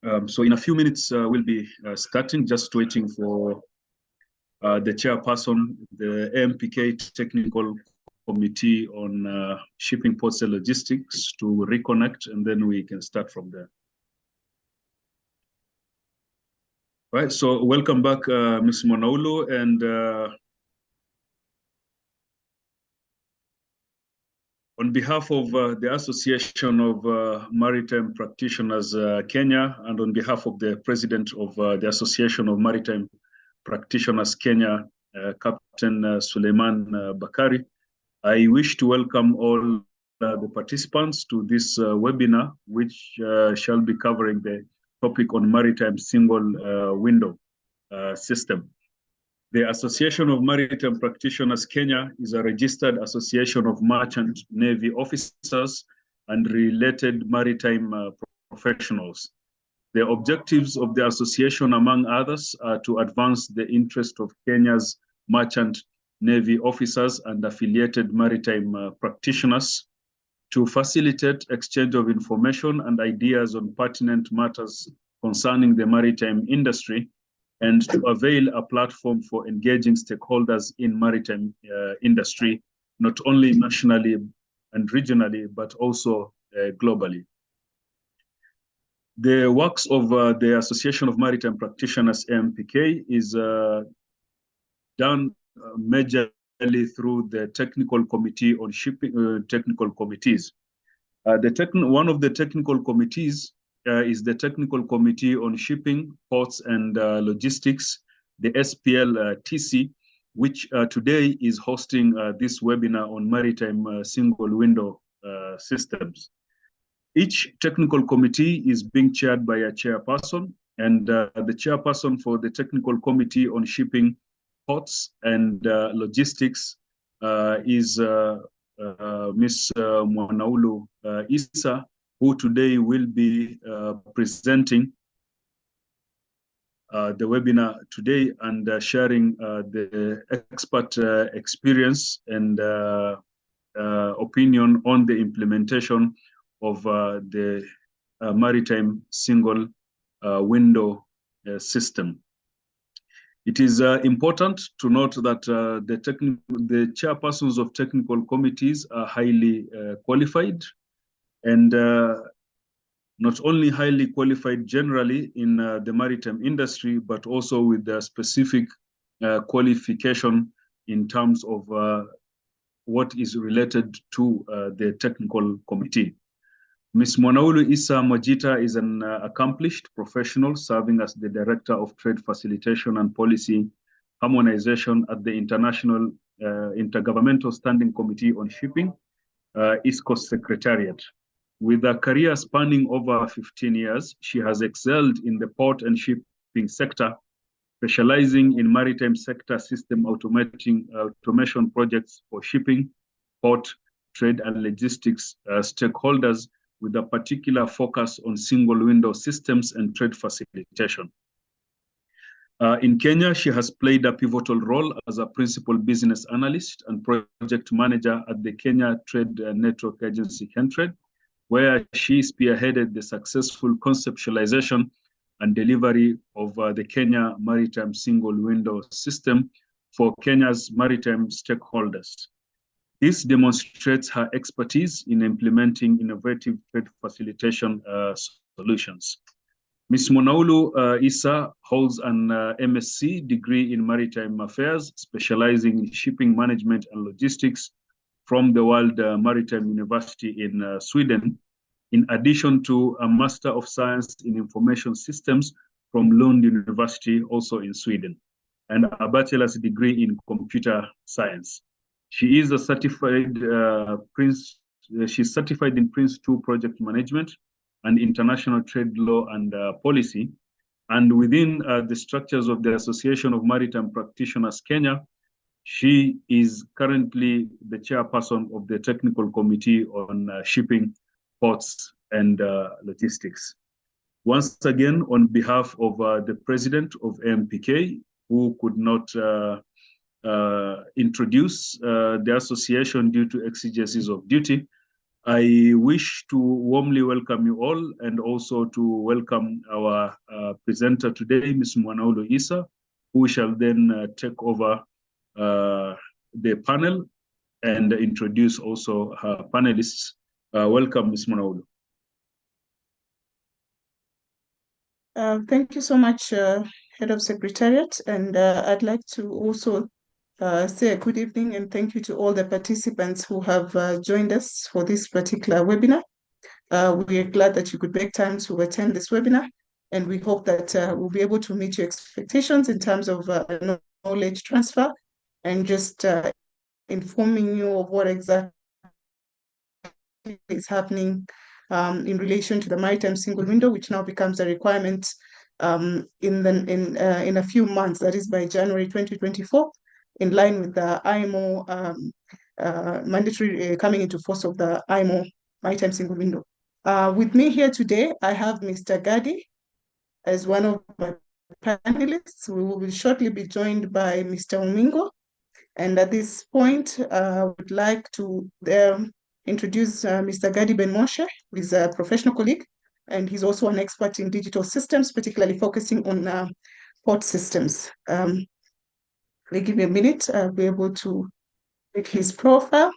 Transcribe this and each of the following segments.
So in a few minutes, we'll be starting, just waiting for the chairperson, the AMPK Technical Committee on Shipping, Ports and Logistics to reconnect, and then we can start from there. Right, so welcome back, Ms. Mwanaulu, and on behalf of the Association of Maritime Practitioners Kenya, and on behalf of the President of the Association of Maritime Practitioners Kenya, Captain Suleiman Bakari, I wish to welcome all the participants to this webinar, which shall be covering the topic on maritime single window system. The Association of Maritime Practitioners Kenya is a registered association of merchant navy officers and related maritime professionals. The objectives of the association, among others, are to advance the interest of Kenya's merchant navy officers and affiliated maritime practitioners, to facilitate exchange of information and ideas on pertinent matters concerning the maritime industry, and to avail a platform for engaging stakeholders in maritime industry, not only nationally and regionally, but also globally. The works of the Association of Maritime Practitioners, AMPK, is done majorly through the Technical Committee on Shipping, technical committees. One of the technical committees is the Technical Committee on Shipping, Ports and Logistics, the SPL-TC, which today is hosting this webinar on maritime single window systems. Each technical committee is being chaired by a chairperson, and the chairperson for the Technical Committee on Shipping, Ports and Logistics is Ms. Mwanaulu Issa, who today will be presenting the webinar today and sharing the expert experience and opinion on the implementation of the maritime single window system. It is important to note that the chairpersons of technical committees are highly qualified, and not only highly qualified generally in the maritime industry, but also with the specific qualification in terms of what is related to the technical committee. Ms. Mwanaulu Issa Mwajita is an accomplished professional serving as the Director of Trade Facilitation and Policy Harmonization at the International Intergovernmental Standing Committee on Shipping, East Coast Secretariat. With a career spanning over 15 years, she has excelled in the port and shipping sector, specializing in maritime sector system automation projects for shipping, port, trade and logistics stakeholders, with a particular focus on single window systems and trade facilitation. In Kenya, she has played a pivotal role as a principal business analyst and project manager at the Kenya Trade Network Agency, KenTrade, where she spearheaded the successful conceptualization and delivery of the Kenya Maritime Single Window System for Kenya's maritime stakeholders. This demonstrates her expertise in implementing innovative trade facilitation solutions. Ms. Mwanaulu Issa holds an MSc degree in Maritime Affairs, specializing in shipping management and logistics from the World Maritime University in Sweden, in addition to a Master of Science in Information Systems from Lund University, also in Sweden, and a bachelor's degree in computer science. She is a certified she's certified in Prince 2 Project Management and International Trade Law and Policy. And within the structures of the Association of Maritime Practitioners Kenya, she is currently the chairperson of the Technical Committee on Shipping, Ports and Logistics. Once again, on behalf of the President of AMPK, who could not introduce the association due to exigencies of duty, I wish to warmly welcome you all and also to welcome our presenter today, Ms. Mwanaulo Isa, who shall then take over the panel and introduce also her panelists. Welcome, Ms. Mwanaulo. Thank you so much, Head of Secretariat, and I'd like to also say a good evening and thank you to all the participants who have joined us for this particular webinar. We are glad that you could make time to attend this webinar, and we hope that we'll be able to meet your expectations in terms of knowledge transfer and just informing you of what exactly is happening in relation to the maritime single window, which now becomes a requirement in a few months, that is by January 2024, in line with the IMO mandatory coming into force of the IMO maritime single window. With me here today, I have Mr. Gadi as one of my panelists. We will shortly be joined by Mr. Umingo. And at this point, I would like to introduce Mr. Gadi Ben Moshe, who is a professional colleague, and he's also an expert in digital systems, particularly focusing on port systems. Give me a minute, I'll be able to make his profile.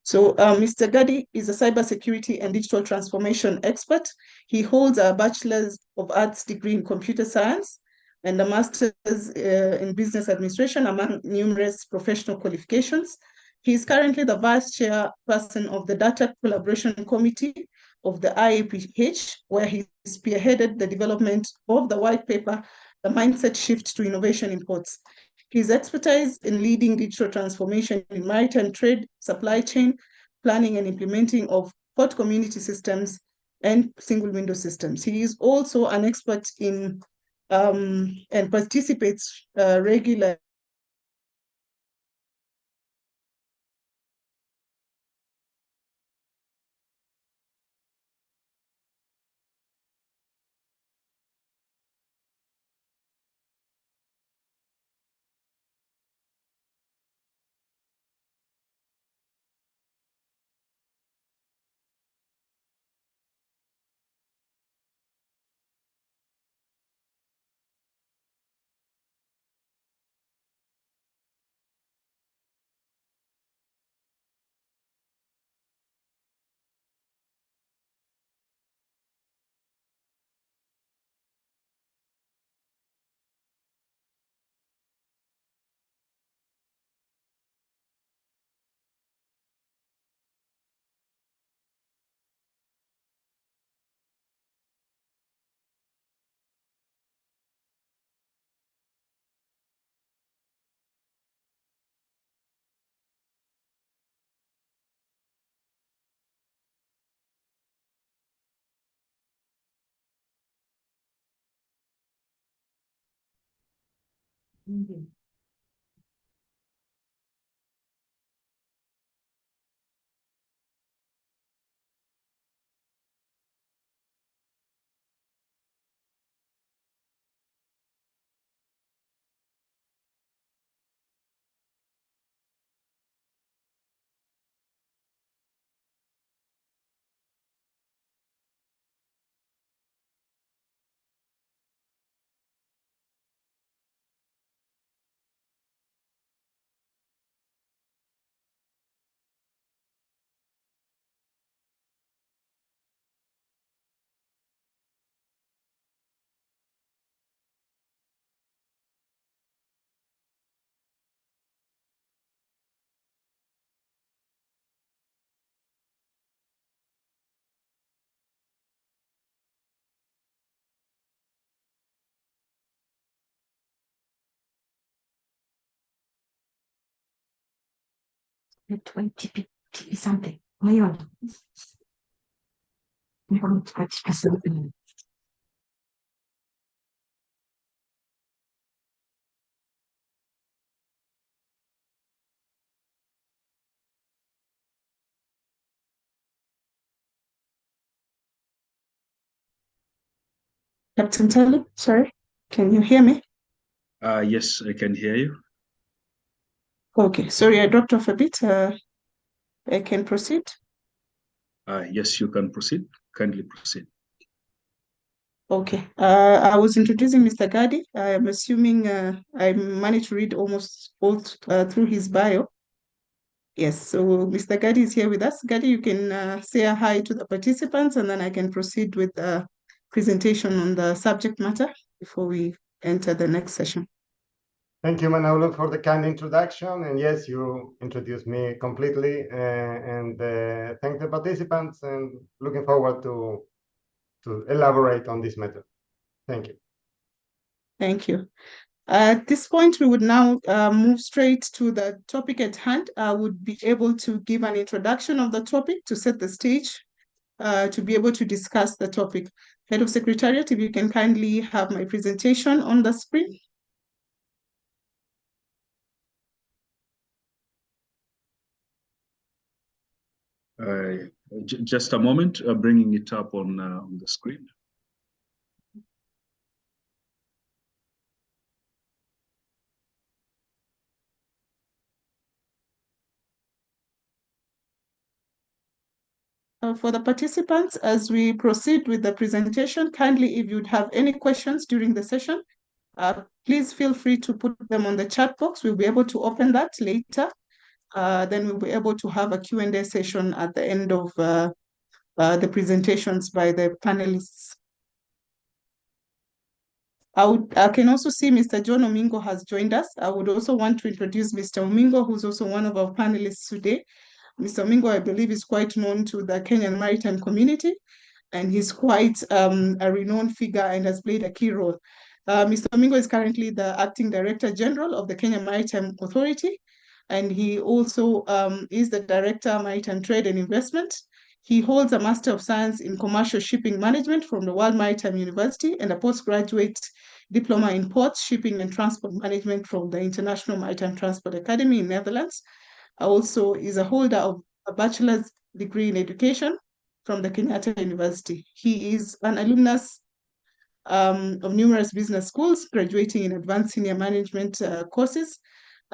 So Mr. Gadi is a cybersecurity and digital transformation expert. He holds a Bachelor's of Arts degree in computer science and a Master's in business administration, among numerous professional qualifications. He is currently the Vice Chairperson of the Data Collaboration Committee of the IAPH, where he spearheaded the development of the white paper, The Mindset Shift to Innovation in Ports. His expertise in leading digital transformation in maritime trade, supply chain, planning and implementing of port community systems and single window systems. He is also an expert in and participates regularly the 20 something. Ngayon. Captain Tally, sorry, can you hear me? Yes, I can hear you. Okay, sorry, I dropped off a bit. I can proceed. Yes, you can proceed. Kindly proceed. Okay, I was introducing Mr. Gadi. I am assuming I managed to read almost all through his bio. Yes, so Mr. Gadi is here with us. Gadi, you can say a hi to the participants, and then I can proceed with the presentation on the subject matter before we enter the next session. Thank you, Manolo, for the kind introduction. And yes, you introduced me completely. Thank the participants, and looking forward to elaborate on this matter. Thank you. Thank you. At this point, we would now move straight to the topic at hand. I would be able to give an introduction of the topic to set the stage to be able to discuss the topic. Head of Secretariat, if you can kindly have my presentation on the screen. Just a moment, bringing it up on the screen. For the participants, as we proceed with the presentation, kindly, if you'd have any questions during the session, please feel free to put them on the chat box. We'll be able to open that later. Then we'll be able to have a Q&A session at the end of the presentations by the panelists. I can also see Mr. John Omingo has joined us. I would also want to introduce Mr. Omingo, who's also one of our panelists today. Mr. Omingo, I believe, is quite known to the Kenyan maritime community, and he's quite a renowned figure and has played a key role. Mr. Omingo is currently the Acting Director General of the Kenya Maritime Authority, and he also is the Director, Maritime Trade and Investment. He holds a Master of Science in Commercial Shipping Management from the World Maritime University and a postgraduate diploma in Ports, Shipping and Transport Management from the International Maritime Transport Academy in Netherlands. Also is a holder of a bachelor's degree in education from the Kenyatta University. He is an alumnus of numerous business schools, graduating in advanced senior management courses,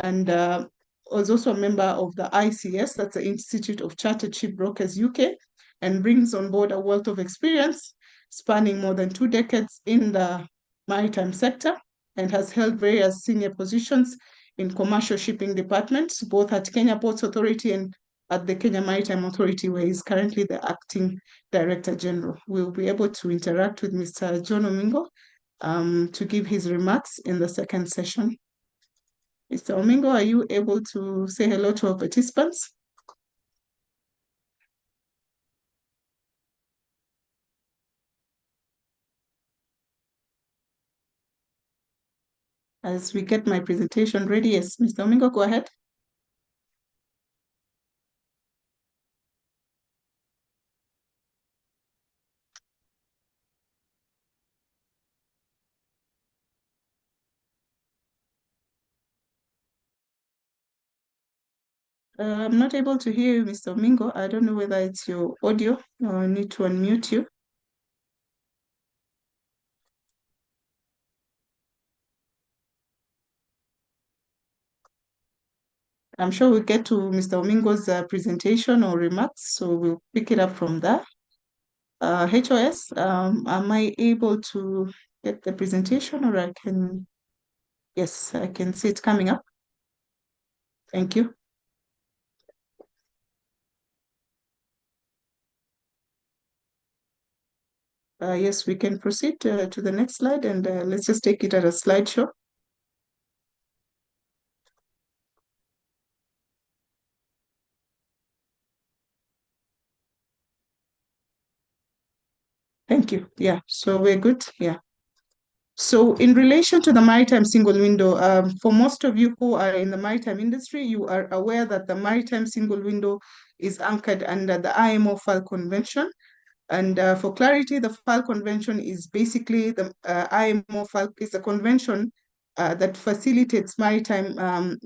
and was also a member of the ICS, that's the Institute of Chartered Shipbrokers UK, and brings on board a wealth of experience spanning more than 2 decades in the maritime sector, and has held various senior positions in commercial shipping departments, both at Kenya Ports Authority and at the Kenya Maritime Authority, where he's currently the Acting Director General. We'll be able to interact with Mr. John Omingo to give his remarks in the second session. Mr. Omingo, are you able to say hello to our participants? As we get my presentation ready, yes, Mr. Omingo, go ahead. I'm not able to hear you, Mr. Omingo. I don't know whether it's your audio or I need to unmute you. I'm sure we'll get to Mr. Omingo's presentation or remarks, so we'll pick it up from there. HOS, am I able to get the presentation, or I can? Yes, I can see it coming up. Thank you. Yes, we can proceed to the next slide, and let's just take it at a slideshow. Thank you. Yeah, so we're good. Yeah. So in relation to the maritime single window, for most of you who are in the maritime industry, you are aware that the maritime single window is anchored under the IMO FAL Convention. And for clarity, the FAL Convention is basically the IMO FAL is a convention that facilitates maritime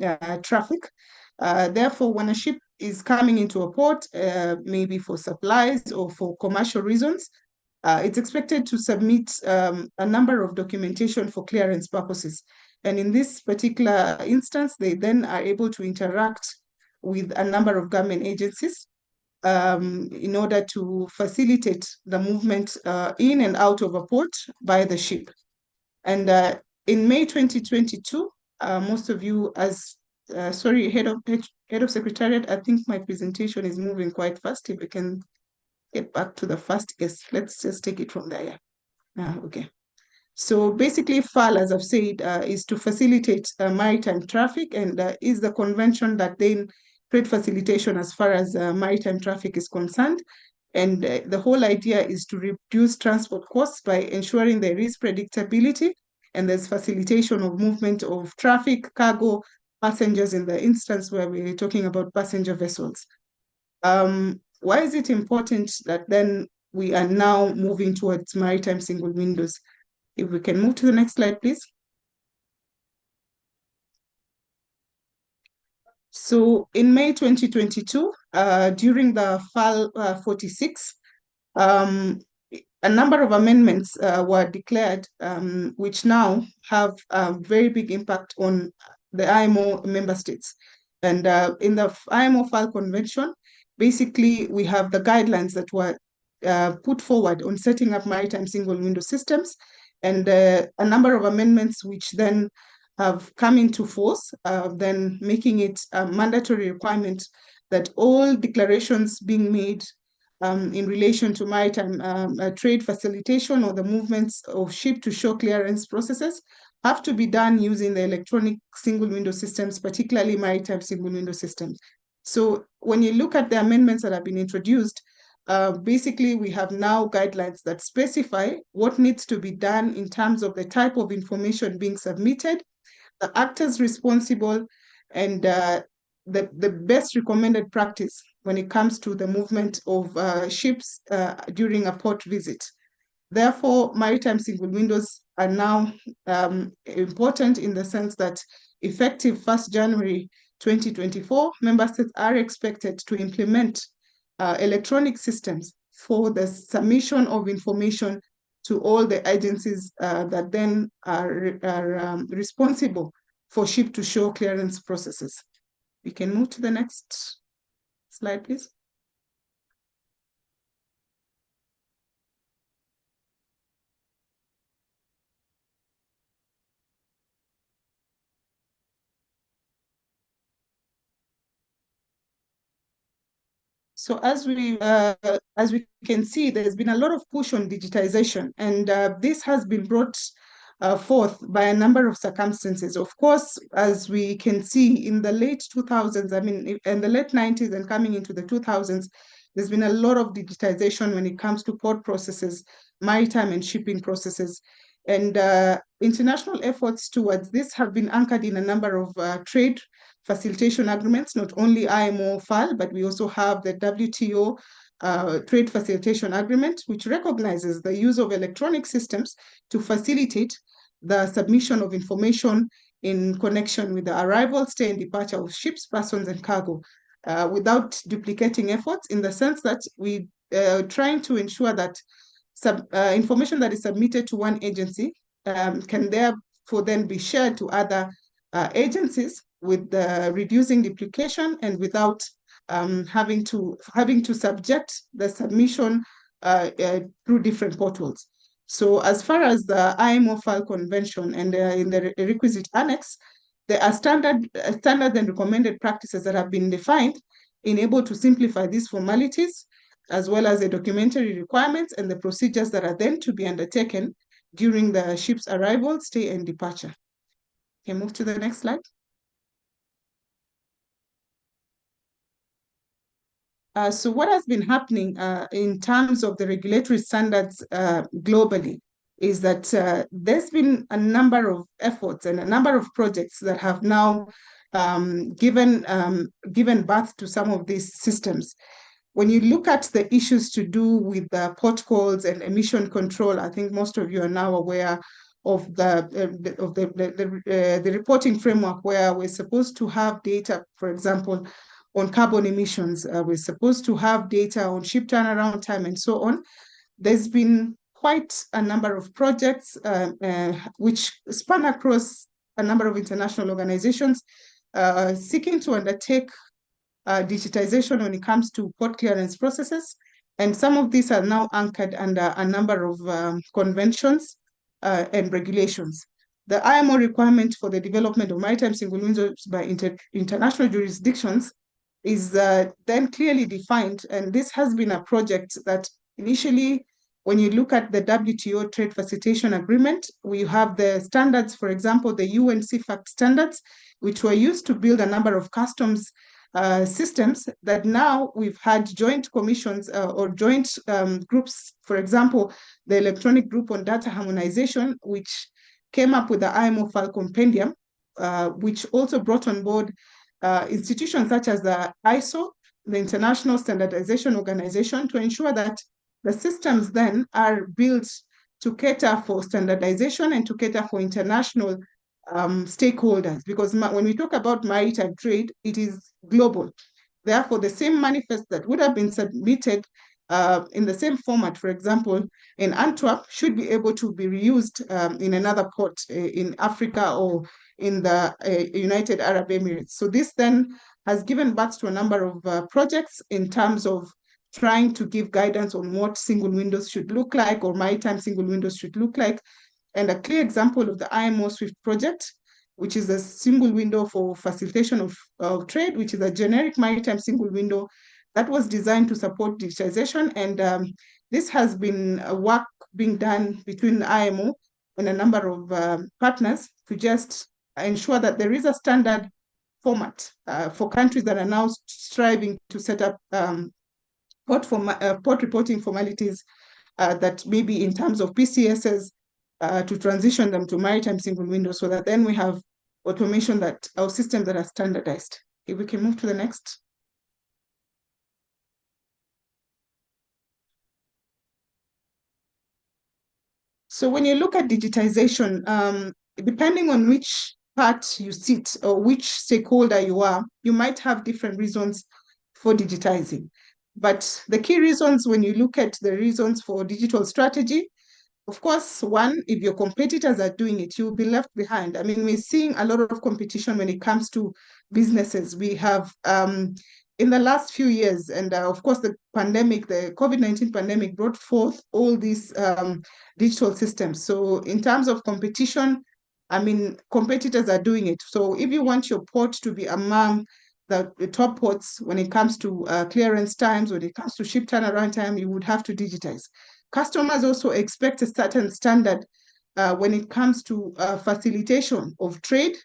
traffic. Therefore, when a ship is coming into a port, maybe for supplies or for commercial reasons, it's expected to submit a number of documentation for clearance purposes. And in this particular instance, they then are able to interact with a number of government agencies in order to facilitate the movement in and out of a port by the ship. And in May 2022, most of you sorry, Head of Secretariat, I think my presentation is moving quite fast. If we can get back to the first, yes, let's just take it from there. Okay. So basically, FAL, as I've said, is to facilitate maritime traffic, and is the convention that then create facilitation as far as maritime traffic is concerned. And the whole idea is to reduce transport costs by ensuring there is predictability and there's facilitation of movement of traffic, cargo, passengers in the instance where we're talking about passenger vessels. Why is it important that then we are now moving towards maritime single windows? If we can move to the next slide, please. So in May 2022, during the FAL 46, a number of amendments were declared, which now have a very big impact on the IMO member states. And in the IMO FAL Convention, basically we have the guidelines that were put forward on setting up maritime single window systems, and a number of amendments which then have come into force, then making it a mandatory requirement that all declarations being made in relation to maritime trade facilitation or the movements of ship-to-shore clearance processes have to be done using the electronic single window systems, particularly maritime single window systems. So when you look at the amendments that have been introduced, basically we have now guidelines that specify what needs to be done in terms of the type of information being submitted, the actors responsible, and the best recommended practice when it comes to the movement of ships during a port visit. Therefore, maritime single windows are now important in the sense that effective 1st January 2024, member states are expected to implement electronic systems for the submission of information to all the agencies that then are responsible for ship-to-shore clearance processes. We can move to the next slide, please. So as we can see, there's been a lot of push on digitization, and this has been brought forth by a number of circumstances. Of course, as we can see in the late 2000s, I mean, in the late 90s and coming into the 2000s, there's been a lot of digitization when it comes to port processes, maritime and shipping processes. And international efforts towards this have been anchored in a number of trade facilitation agreements, not only IMO FAL, but we also have the WTO Trade Facilitation Agreement, which recognizes the use of electronic systems to facilitate the submission of information in connection with the arrival, stay, and departure of ships, persons, and cargo, without duplicating efforts, in the sense that we trying to ensure that information that is submitted to one agency can therefore then be shared to other agencies, with reducing duplication and without having to subject the submission through different portals. So as far as the IMO FAL Convention and in the requisite annex, there are standard and recommended practices that have been defined in able to simplify these formalities, as well as the documentary requirements and the procedures that are then to be undertaken during the ship's arrival, stay, and departure. Can move to the next slide. So what has been happening in terms of the regulatory standards globally is that there's been a number of efforts and a number of projects that have now given birth to some of these systems. When you look at the issues to do with the port calls and emission control, I think most of you are now aware of the reporting framework, where we're supposed to have data, for example, on carbon emissions. We're supposed to have data on ship turnaround time and so on. There's been quite a number of projects which span across a number of international organizations seeking to undertake digitization when it comes to port clearance processes. And some of these are now anchored under a number of conventions and regulations. The IMO requirement for the development of maritime single windows by international jurisdictions is then clearly defined. And this has been a project that initially, when you look at the WTO Trade Facilitation Agreement, we have the standards, for example, the UN CFAC standards, which were used to build a number of customs systems that now we've had joint commissions or joint groups, for example, the Electronic Group on Data Harmonization, which came up with the IMO file compendium, which also brought on board institutions such as the ISO, the International Standardization Organization, to ensure that the systems then are built to cater for standardization and to cater for international stakeholders, because when we talk about maritime trade, it is global. Therefore, the same manifest that would have been submitted in the same format, for example, in Antwerp, should be able to be reused in another port in Africa or in the United Arab Emirates. So this then has given birth to a number of projects in terms of trying to give guidance on what single windows should look like, or maritime single windows should look like. And a clear example of the IMO SWIFT project, which is a single window for facilitation of trade, which is a generic maritime single window that was designed to support digitization. And this has been work being done between the IMO and a number of partners to just ensure that there is a standard format for countries that are now striving to set up port reporting formalities that maybe in terms of PCSs, to transition them to maritime single window, so that then we have automation that our systems that are standardized. If we can move to the next. So when you look at digitization, depending on which part you sit or which stakeholder you are, you might have different reasons for digitizing. But the key reasons, when you look at the reasons for digital strategy, of course, one, if your competitors are doing it, you'll be left behind. I mean, we're seeing a lot of competition when it comes to businesses. We have, in the last few years, and of course, the pandemic, the COVID-19 pandemic brought forth all these digital systems. So in terms of competition, I mean, competitors are doing it. So if you want your port to be among the top ports when it comes to clearance times, when it comes to ship turnaround time, you would have to digitize. Customers also expect a certain standard when it comes to facilitation of trade.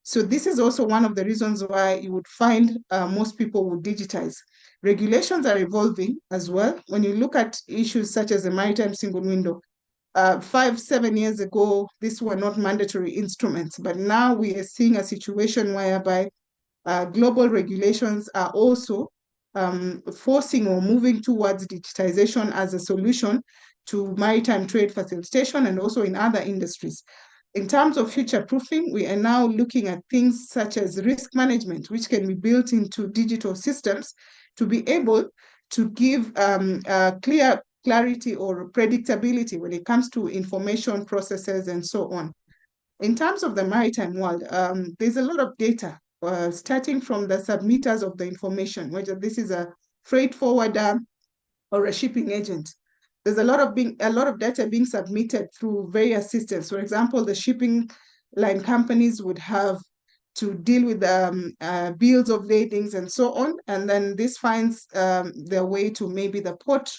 So this is also one of the reasons why you would find most people would digitize. Regulations are evolving as well. When you look at issues such as the maritime single window, 5-7 years ago, these were not mandatory instruments, but now we are seeing a situation whereby global regulations are also forcing or moving towards digitization as a solution to maritime trade facilitation and also in other industries. In terms of future-proofing, we are now looking at things such as risk management, which can be built into digital systems to be able to give clarity or predictability when it comes to information processes and so on. In terms of the maritime world, there's a lot of data starting from the submitters of the information, whether this is a freight forwarder or a shipping agent. There's a lot of data being submitted through various systems. For example, the shipping line companies would have to deal with bills of ladings and so on, and then this finds their way to maybe the port,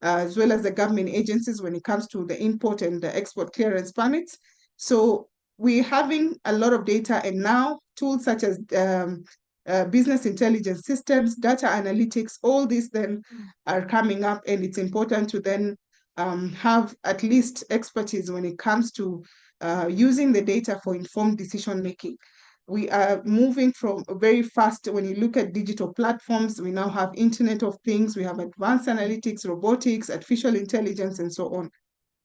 as well as the government agencies when it comes to the import and the export clearance permits. So we're having a lot of data, and now tools such as business intelligence systems, data analytics, all these then are coming up, and it's important to then have at least expertise when it comes to using the data for informed decision making. We are moving from very fast. When you look at digital platforms, we now have Internet of Things, we have advanced analytics, robotics, artificial intelligence, and so on.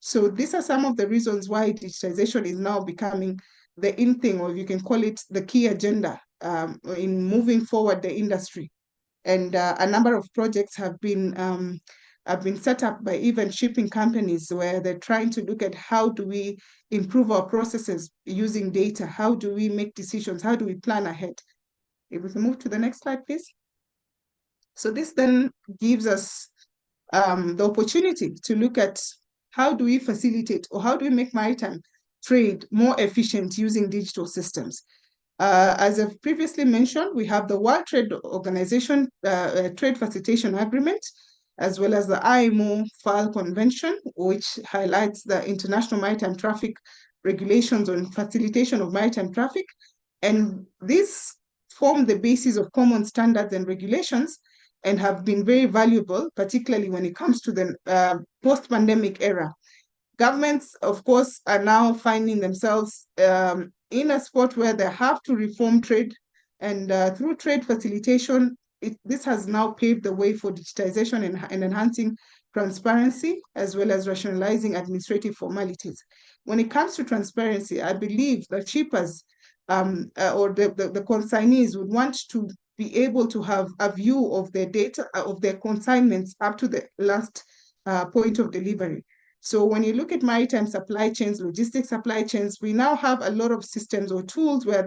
So these are some of the reasons why digitization is now becoming the in thing, or you can call it the key agenda in moving forward the industry. And a number of projects have been have been set up by even shipping companies where they're trying to look at how do we improve our processes using data? How do we make decisions? How do we plan ahead? If we can move to the next slide, please. So this then gives us the opportunity to look at how do we facilitate or how do we make maritime trade more efficient using digital systems. As I've previously mentioned, we have the World Trade Organization Trade Facilitation Agreement, as well as the IMO FAL Convention, which highlights the international maritime traffic regulations on facilitation of maritime traffic. And these form the basis of common standards and regulations and have been very valuable, particularly when it comes to the post-pandemic era. Governments, of course, are now finding themselves in a spot where they have to reform trade, and through trade facilitation, this has now paved the way for digitization and enhancing transparency, as well as rationalizing administrative formalities. When it comes to transparency, I believe the shippers or the consignees would want to be able to have a view of their data, of their consignments up to the last point of delivery. So when you look at maritime supply chains, logistics supply chains, we now have a lot of systems or tools where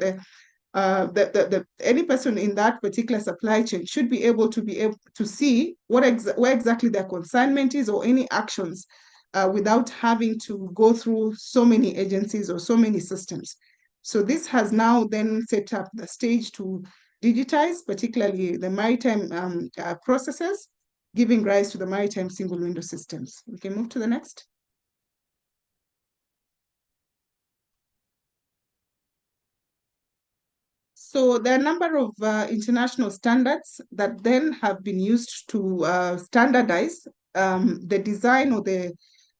any person in that particular supply chain should be able to see where exactly their consignment is or any actions without having to go through so many agencies or so many systems. So this has now then set up the stage to digitize, particularly the maritime processes, giving rise to the maritime single window systems. We can move to the next. So there are a number of international standards that then have been used to standardize the design or the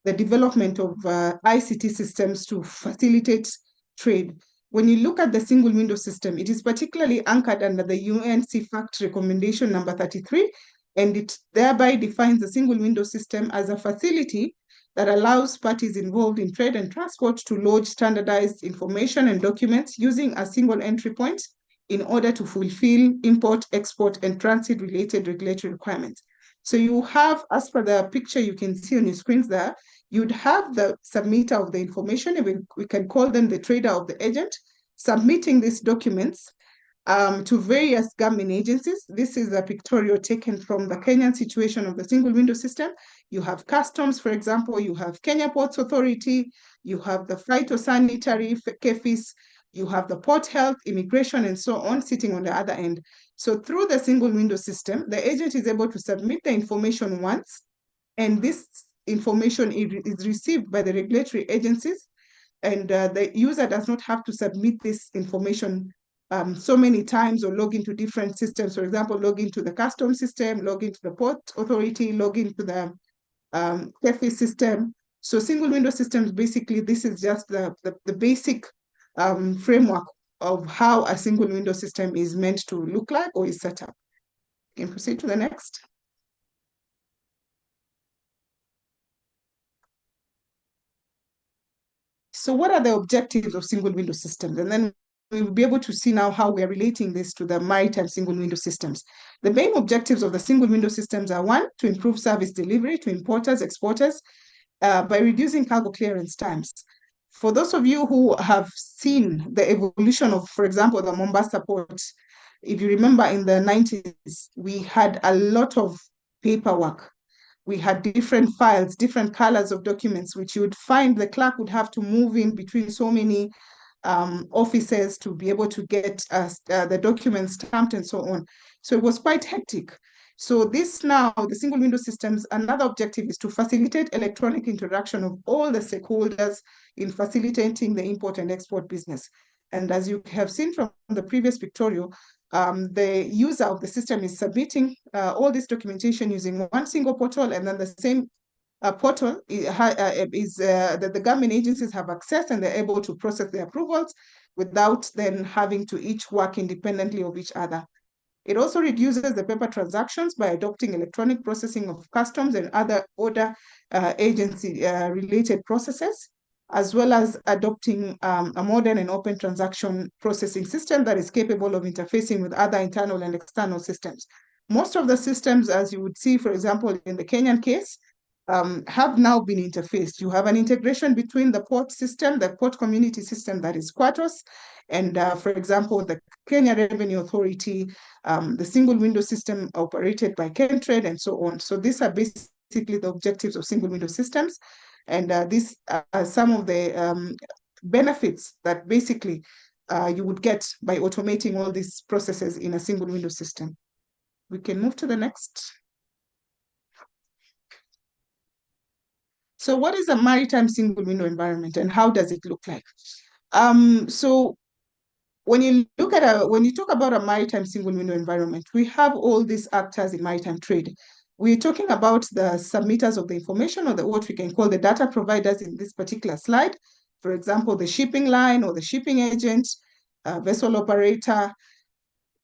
development of ICT systems to facilitate trade. When you look at the single window system, it is particularly anchored under the UN CFACT recommendation number 33, and it thereby defines the single window system as a facility that allows parties involved in trade and transport to lodge standardized information and documents using a single entry point in order to fulfill import, export, and transit-related regulatory requirements. So you have, as per the picture you can see on your screens there, you'd have the submitter of the information, we can call them the trader or the agent, submitting these documents to various government agencies. This is a pictorial taken from the Kenyan situation of the single window system. You have customs, for example, you have Kenya Ports Authority, you have the phytosanitary, KEFIS, you have the port health, immigration, and so on sitting on the other end. So through the single window system, the agent is able to submit the information once, and this information is received by the regulatory agencies, and the user does not have to submit this information so many times or log into different systems. For example, log into the customs system, log into the port authority, log into the KEFI system. So single window systems, basically, this is just the basic framework of how a single window system is meant to look like or is set up. You can proceed to the next. So what are the objectives of single window systems? And then we'll be able to see now how we're relating this to the maritime single window systems. The main objectives of the single window systems are: one, to improve service delivery to importers, exporters, by reducing cargo clearance times. For those of you who have seen the evolution of, for example, the Mombasa port, if you remember in the 90s, we had a lot of paperwork. We had different files, different colors of documents, which you would find the clerk would have to move in between so many offices to be able to get the documents stamped and so on. So it was quite hectic. So this now, the single window systems, another objective is to facilitate electronic interaction of all the stakeholders in facilitating the import and export business. And as you have seen from the previous pictorial, the user of the system is submitting all this documentation using one single portal, and then the same portal that the government agencies have access, and they're able to process the approvals without then having to each work independently of each other. It also reduces the paper transactions by adopting electronic processing of customs and other order agency-related processes, as well as adopting a modern and open transaction processing system that is capable of interfacing with other internal and external systems. Most of the systems, as you would see, for example, in the Kenyan case, have now been interfaced. You have an integration between the port system, the port community system that is Kwatos, and for example, the Kenya Revenue Authority, the single window system operated by Kentrade, and so on. So these are basically the objectives of single window systems. And these are some of the benefits that basically you would get by automating all these processes in a single window system. We can move to the next. So what is a maritime single window environment and how does it look like? So when you talk about a maritime single window environment, we have all these actors in maritime trade. We're talking about the submitters of the information, or what we can call the data providers in this particular slide. For example, the shipping line or the shipping agent, vessel operator,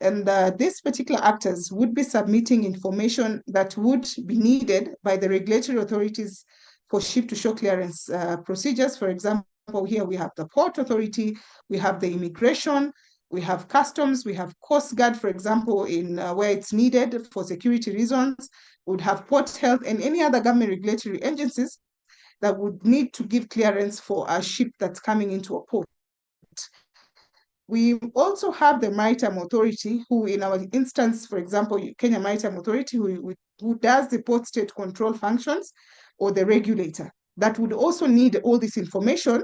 and these particular actors would be submitting information that would be needed by the regulatory authorities for ship-to-shore clearance procedures. For example, here we have the Port Authority, we have the immigration, we have customs, we have Coast Guard, for example, in where it's needed for security reasons. We would have Port Health and any other government regulatory agencies that would need to give clearance for a ship that's coming into a port. We also have the Maritime Authority, who in our instance, for example, Kenya Maritime Authority, who does the port state control functions, or the regulator. That would also need all this information,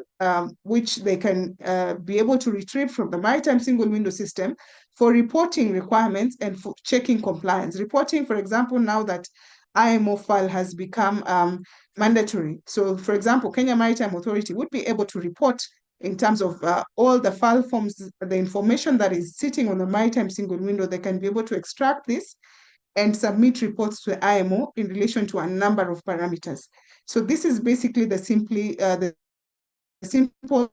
which they can be able to retrieve from the Maritime Single Window System for reporting requirements and for checking compliance. Reporting, for example, now that IMO file has become mandatory. So, for example, Kenya Maritime Authority would be able to report in terms of all the file forms, the information that is sitting on the Maritime Single Window. They can be able to extract this and submit reports to IMO in relation to a number of parameters. So this is basically the simple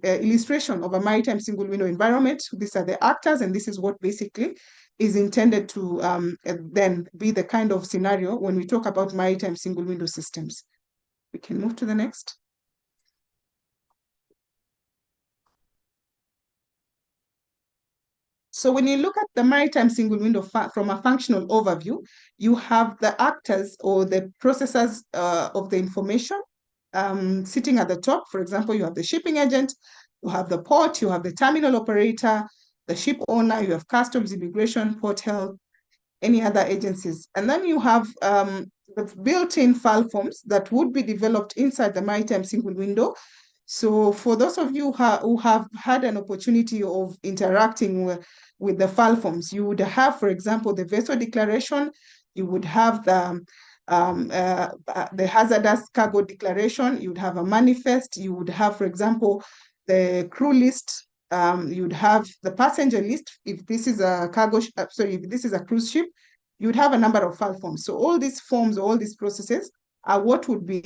illustration of a maritime single window environment. These are the actors, and this is what basically is intended to then be the kind of scenario when we talk about maritime single window systems. We can move to the next. So when you look at the maritime single window from a functional overview, you have the actors or the processors of the information sitting at the top. For example, you have the shipping agent, you have the port, you have the terminal operator, the ship owner, you have customs, immigration, port health, any other agencies. And then you have the built-in file forms that would be developed inside the maritime single window. So for those of you who have had an opportunity of interacting with the file forms, you would have, for example, the vessel declaration, you would have the hazardous cargo declaration, you would have a manifest, you would have, for example, the crew list, you'd have the passenger list. If this is a if this is a cruise ship, you would have a number of file forms. So all these forms, all these processes are what would be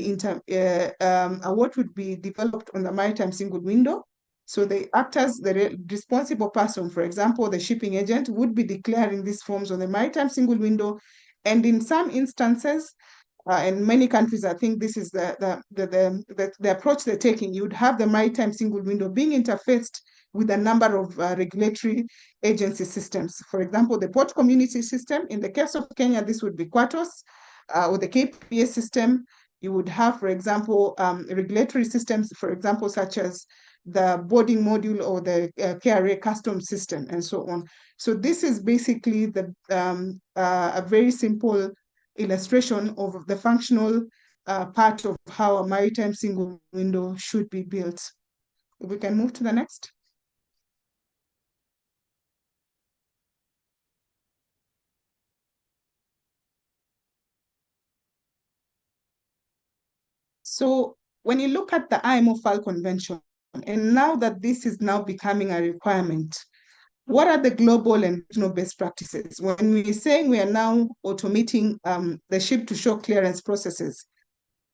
developed on the maritime single window. So the actors, the responsible person, for example, the shipping agent, would be declaring these forms on the maritime single window. And in some instances, in many countries, I think this is the approach they're taking. You'd have the maritime single window being interfaced with a number of regulatory agency systems. For example, the port community system. In the case of Kenya, this would be Kwatos, or the KPA system. You would have, for example, regulatory systems, for example, such as the boarding module or the KRA custom system and so on. So this is basically a very simple illustration of the functional part of how a maritime single window should be built. We can move to the next. So when you look at the IMO file convention, and now that this is now becoming a requirement, what are the global and regional best practices? When we're saying we are now automating the ship-to-shore clearance processes,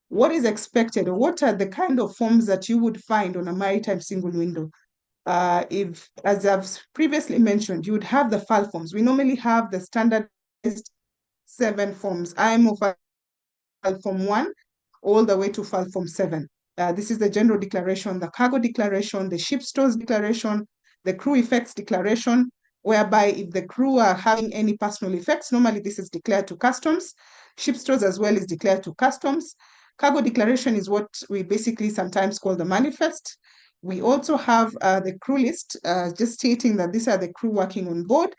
what is expected, or what are the kind of forms that you would find on a maritime single window? If, as I've previously mentioned, you would have the file forms. We normally have the standardized 7 forms, IMO file form 1, all the way to file form 7. This is the general declaration, the cargo declaration, the ship stores declaration, the crew effects declaration, whereby if the crew are having any personal effects, normally this is declared to customs. Ship stores as well is declared to customs. Cargo declaration is what we basically sometimes call the manifest. We also have the crew list, just stating that these are the crew working on board.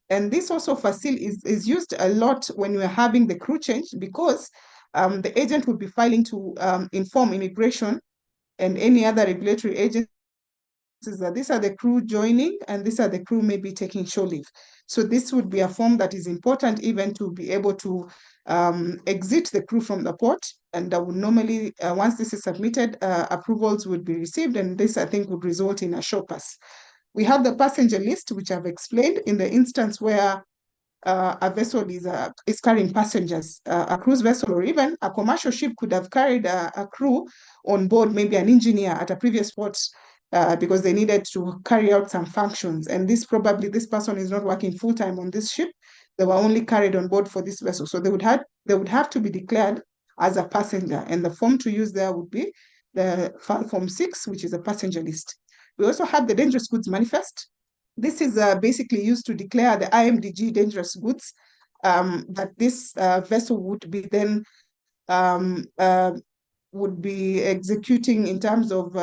And this also is used a lot when we're having the crew change, because the agent would be filing to inform immigration and any other regulatory agencies that these are the crew joining and these are the crew maybe taking shore leave. So this would be a form that is important even to be able to exit the crew from the port. And that would normally, once this is submitted, approvals would be received, and this I think would result in a shore pass. We have the passenger list, which I've explained in the instance where a vessel is carrying passengers. A cruise vessel or even a commercial ship could have carried a crew on board, maybe an engineer at a previous port, because they needed to carry out some functions. And this person is not working full-time on this ship. They were only carried on board for this vessel. So they would have to be declared as a passenger. And the form to use there would be the Form 6, which is a passenger list. We also have the dangerous goods manifest. This is basically used to declare the IMDG dangerous goods that this vessel would be then would be executing in terms of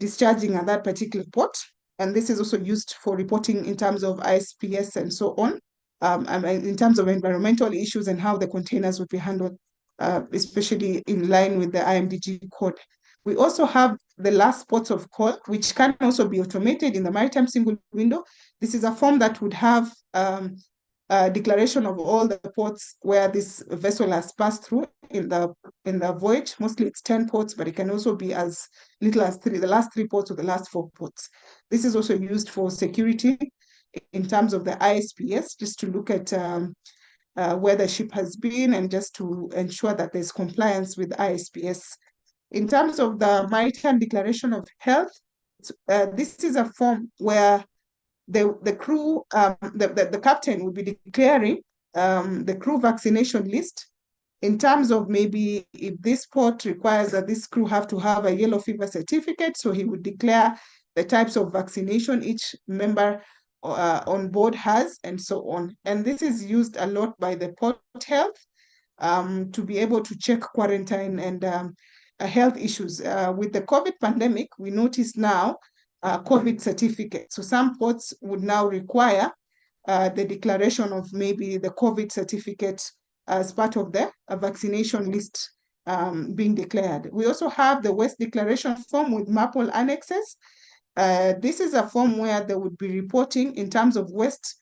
discharging at that particular port. And this is also used for reporting in terms of ISPS and so on, and in terms of environmental issues and how the containers would be handled, especially in line with the IMDG code. We also have the last ports of call, which can also be automated in the maritime single window. This is a form that would have a declaration of all the ports where this vessel has passed through in the voyage. Mostly it's 10 ports, but it can also be as little as the last 3 ports or the last 4 ports. This is also used for security in terms of the ISPS, just to look at where the ship has been and just to ensure that there's compliance with ISPS. In terms of the Maritime Declaration of Health, this is a form where the crew, the captain will be declaring the crew vaccination list in terms of maybe if this port requires that this crew have to have a yellow fever certificate, so he would declare the types of vaccination each member on board has and so on. And this is used a lot by the port health to be able to check quarantine and health issues. With the COVID pandemic, we notice now COVID certificate. So some ports would now require the declaration of maybe the COVID certificate as part of the vaccination list being declared. We also have the waste declaration form with MAPL annexes. This is a form where they would be reporting in terms of waste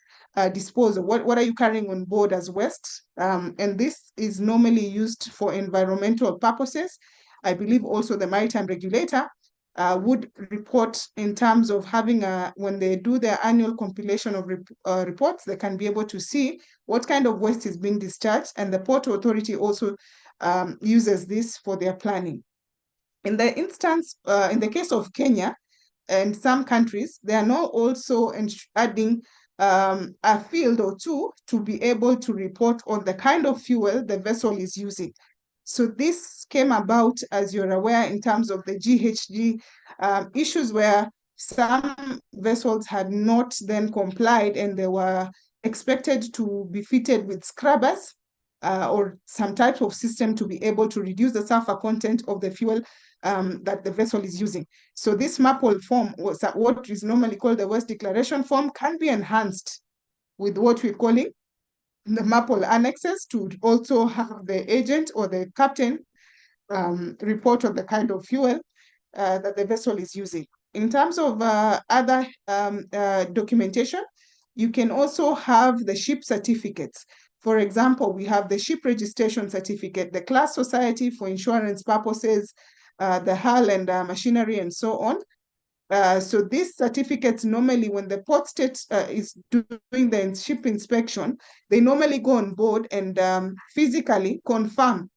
disposal. What are you carrying on board as waste? And this is normally used for environmental purposes. I believe also the maritime regulator would report in terms of having when they do their annual compilation of reports, they can be able to see what kind of waste is being discharged, and the Port Authority also uses this for their planning. In the instance, in the case of Kenya and some countries, they are now also adding a field or two to be able to report on the kind of fuel the vessel is using. So this came about, as you're aware, in terms of the GHG issues where some vessels had not then complied and they were expected to be fitted with scrubbers or some type of system to be able to reduce the sulfur content of the fuel that the vessel is using. So this MAPL form, what is normally called the waste declaration form, can be enhanced with what we're calling the MAPL annexes to also have the agent or the captain report on the kind of fuel that the vessel is using. In terms of other documentation, you can also have the ship certificates. For example, we have the ship registration certificate, the class society for insurance purposes, the hull and machinery and so on. So these certificates normally, when the port state is doing the ship inspection, they normally go on board and physically confirm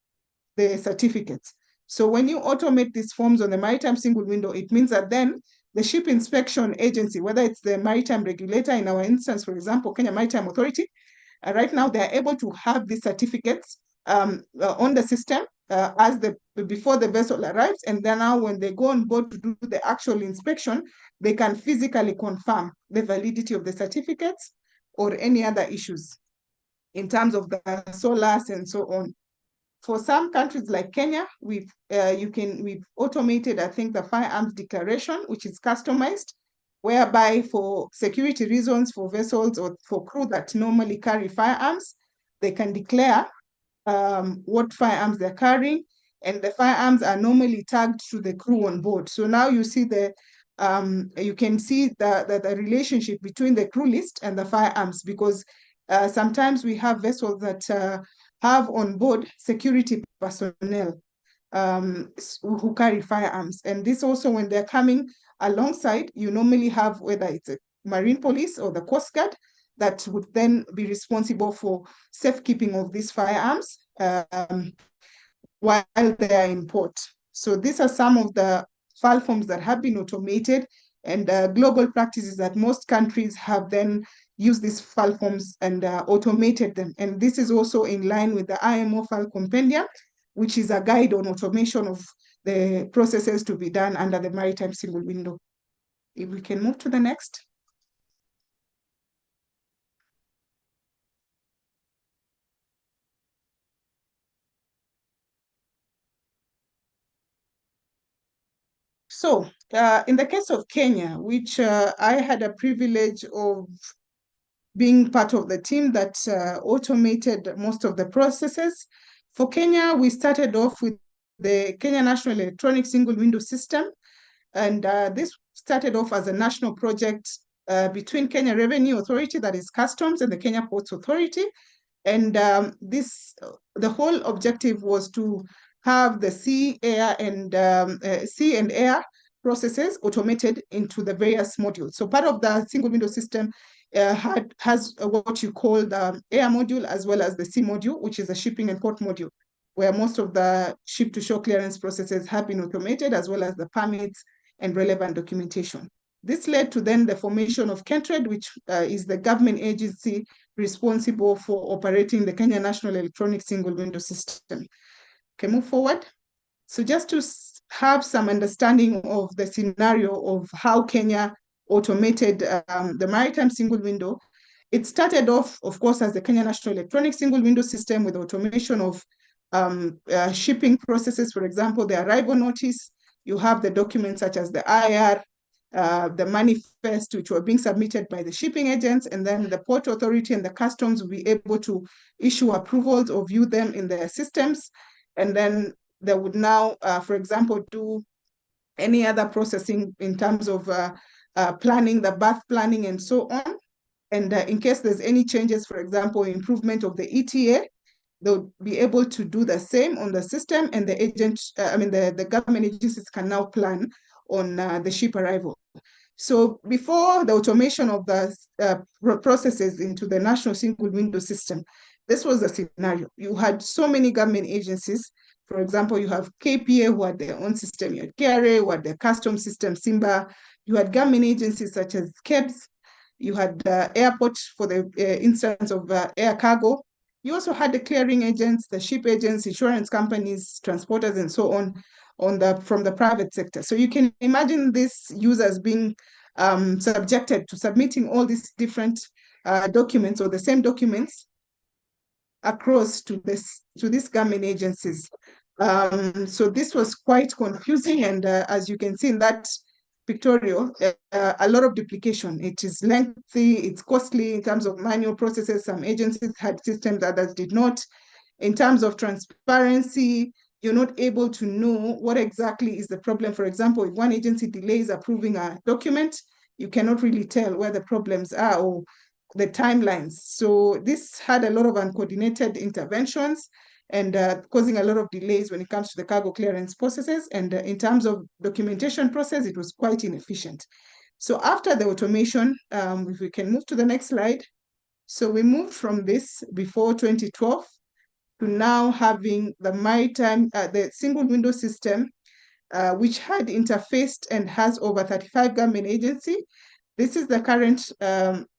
the certificates. So when you automate these forms on the maritime single window, it means that then the ship inspection agency, whether it's the maritime regulator, in our instance, for example, Kenya Maritime Authority, right now they're able to have these certificates on the system before the vessel arrives, and then now when they go on board to do the actual inspection, they can physically confirm the validity of the certificates or any other issues in terms of the SOLAS and so on. For some countries like Kenya, we've automated, I think, the firearms declaration, which is customized, whereby for security reasons for vessels or for crew that normally carry firearms, they can declare what firearms they're carrying, and the firearms are normally tagged to the crew on board. So now you see you can see the relationship between the crew list and the firearms, because sometimes we have vessels that have on board security personnel who carry firearms. And this also, when they're coming alongside, you normally have, whether it's a Marine Police or the Coast Guard, that would then be responsible for safekeeping of these firearms while they are in port. So these are some of the file forms that have been automated, and global practices that most countries have then used these file forms and automated them. And this is also in line with the IMO file compendium, which is a guide on automation of the processes to be done under the maritime single window. If we can move to the next. So in the case of Kenya, which I had a privilege of being part of the team that automated most of the processes. For Kenya, we started off with the Kenya National Electronic Single Window System. And this started off as a national project between Kenya Revenue Authority, that is Customs, and the Kenya Ports Authority. And the whole objective was to have the sea and air processes automated into the various modules. So part of the single window system has what you call the air module, as well as the sea module, which is the shipping and port module, where most of the ship-to-shore clearance processes have been automated, as well as the permits and relevant documentation. This led to then the formation of KenTrade, which is the government agency responsible for operating the Kenya National Electronic Single Window System. Okay, move forward. So just to have some understanding of the scenario of how Kenya automated the maritime single window, it started off, of course, as the Kenya National Electronic Single Window System with automation of shipping processes. For example, the arrival notice, you have the documents such as the IR, the manifest, which were being submitted by the shipping agents, and then the Port Authority and the Customs will be able to issue approvals or view them in their systems. And then they would now, for example, do any other processing in terms of planning, the berth planning, and so on. And in case there's any changes, for example, improvement of the ETA, they'll be able to do the same on the system, and the the government agencies can now plan on the ship arrival. So before the automation of the processes into the national single window system, this was the scenario. You had so many government agencies. For example, you have KPA who had their own system, you had KRA who had their custom system, SIMBA, you had government agencies such as KEBS, you had the airport for the instance of air cargo. You also had the clearing agents, the ship agents, insurance companies, transporters, and so on from the private sector. So you can imagine these users being subjected to submitting all these different documents or the same documents across to these government agencies. So this was quite confusing, and as you can see in that pictorial, a lot of duplication. It is lengthy, it's costly in terms of manual processes. Some agencies had systems, others did not. In terms of transparency, you're not able to know what exactly is the problem. For example, if one agency delays approving a document, you cannot really tell where the problems are or the timelines. So this had a lot of uncoordinated interventions and causing a lot of delays when it comes to the cargo clearance processes. And in terms of documentation process, it was quite inefficient. So after the automation, if we can move to the next slide. So we moved from this before 2012 to now having the maritime, the single window system, which had interfaced and has over 35 government agencies. This is the current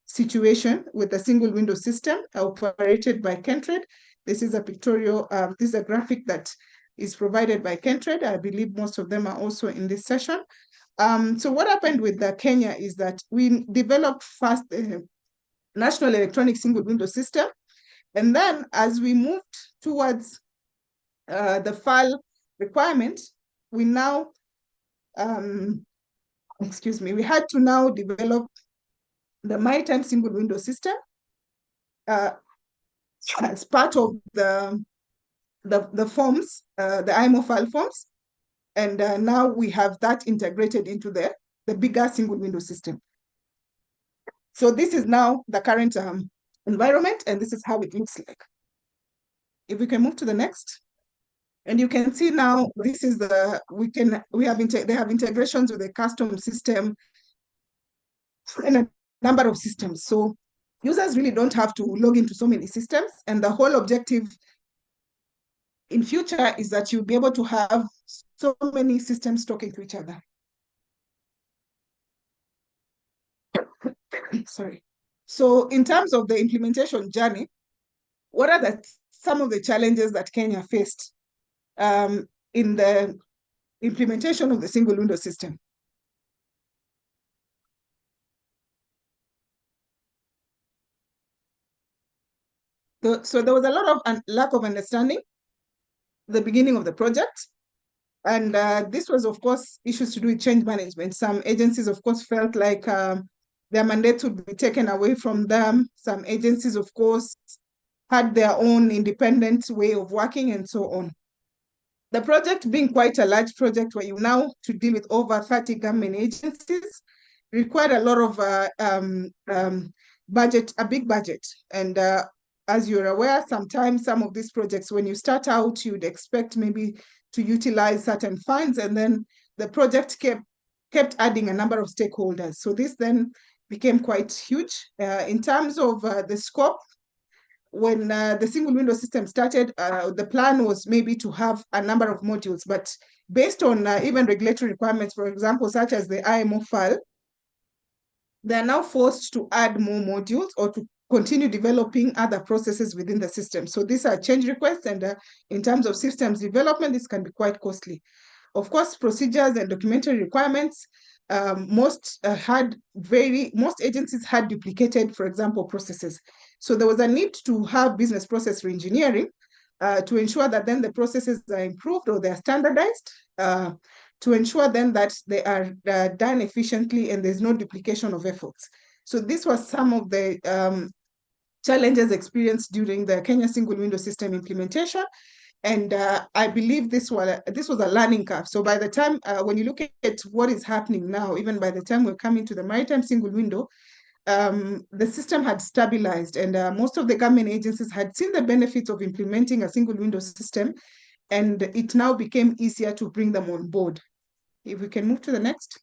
situation with the single window system operated by KenTrade. This is a pictorial, this is a graphic that is provided by Kentrade. I believe most of them are also in this session. So what happened with Kenya is that we developed first National Electronic Single Window System. And then as we moved towards the FAL requirement, we now, we had to now develop the Maritime Single Window System as part of the forms, the IMO FAL forms. And now we have that integrated into the bigger single window system. So this is now the current environment, and this is how it looks like. If we can move to the next. And you can see now, this is they have integrations with the custom system and a number of systems. So users really don't have to log into so many systems. And the whole objective in future is that you'll be able to have so many systems talking to each other. Sorry. So in terms of the implementation journey, what are some of the challenges that Kenya faced in the implementation of the single window system? So there was a lot of lack of understanding at the beginning of the project. And this was, of course, issues to do with change management. Some agencies, of course, felt like their mandates would be taken away from them. Some agencies, of course, had their own independent way of working and so on. The project being quite a large project where you now to deal with over 30 government agencies required a lot of budget, a big budget. And as you're aware, sometimes some of these projects, when you start out, you'd expect maybe to utilize certain funds, and then the project kept adding a number of stakeholders. So this then became quite huge. In terms of the scope, when the single window system started, the plan was maybe to have a number of modules, but based on even regulatory requirements, for example, such as the IMO file, they are now forced to add more modules or to continue developing other processes within the system. So these are change requests, and in terms of systems development, this can be quite costly. Of course, procedures and documentary requirements, most agencies had duplicated, for example, processes. So there was a need to have business process reengineering to ensure that then the processes are improved or they're standardized, to ensure then that they are done efficiently and there's no duplication of efforts. So this was some of the challenges experienced during the Kenya single window system implementation. And I believe this was a learning curve. So by the time, when you look at what is happening now, even by the time we're coming to the maritime single window, the system had stabilized, and most of the government agencies had seen the benefits of implementing a single window system, and it now became easier to bring them on board. If we can move to the next.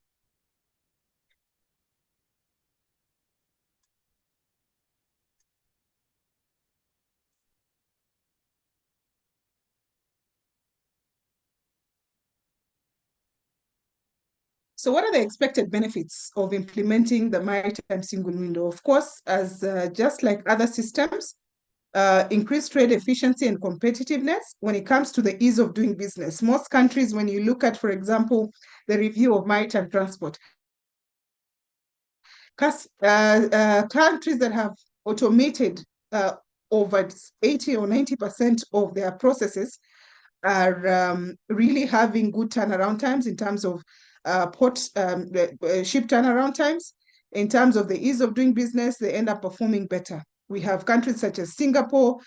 So what are the expected benefits of implementing the maritime single window? Of course, as just like other systems, increased trade efficiency and competitiveness when it comes to the ease of doing business. Most countries, when you look at, for example, the review of maritime transport, countries that have automated over 80 or 90% of their processes are really having good turnaround times in terms of ship turnaround times. In terms of the ease of doing business, they end up performing better. We have countries such as Singapore,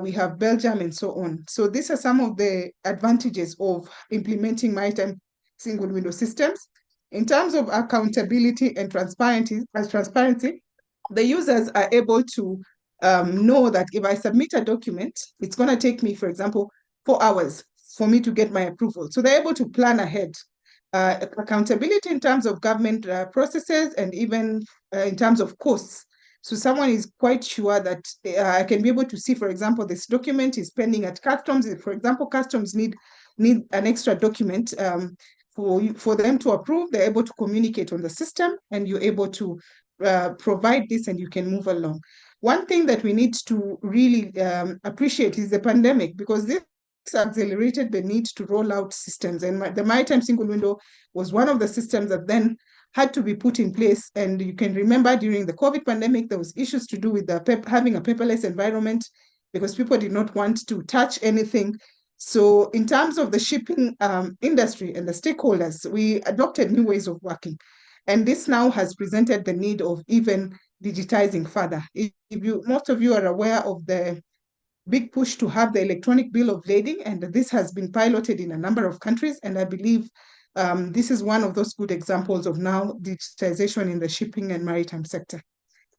we have Belgium, and so on. So these are some of the advantages of implementing maritime single window systems. In terms of accountability and transparency, the users are able to know that if I submit a document, it's going to take me, for example, 4 hours for me to get my approval. So they're able to plan ahead. Accountability in terms of government processes and even in terms of costs. So someone is quite sure that I can be able to see, for example, this document is pending at customs. If, for example, customs need an extra document for them to approve, they're able to communicate on the system, and you're able to provide this, and you can move along. One thing that we need to really appreciate is the pandemic, because this accelerated the need to roll out systems. And the Maritime Single Window was one of the systems that then had to be put in place. And you can remember during the COVID pandemic, there was issues to do with having a paperless environment because people did not want to touch anything. So in terms of the shipping industry and the stakeholders, we adopted new ways of working. And this now has presented the need of even digitizing further. Most of you are aware of the big push to have the electronic bill of lading, and this has been piloted in a number of countries. And I believe this is one of those good examples of now digitization in the shipping and maritime sector.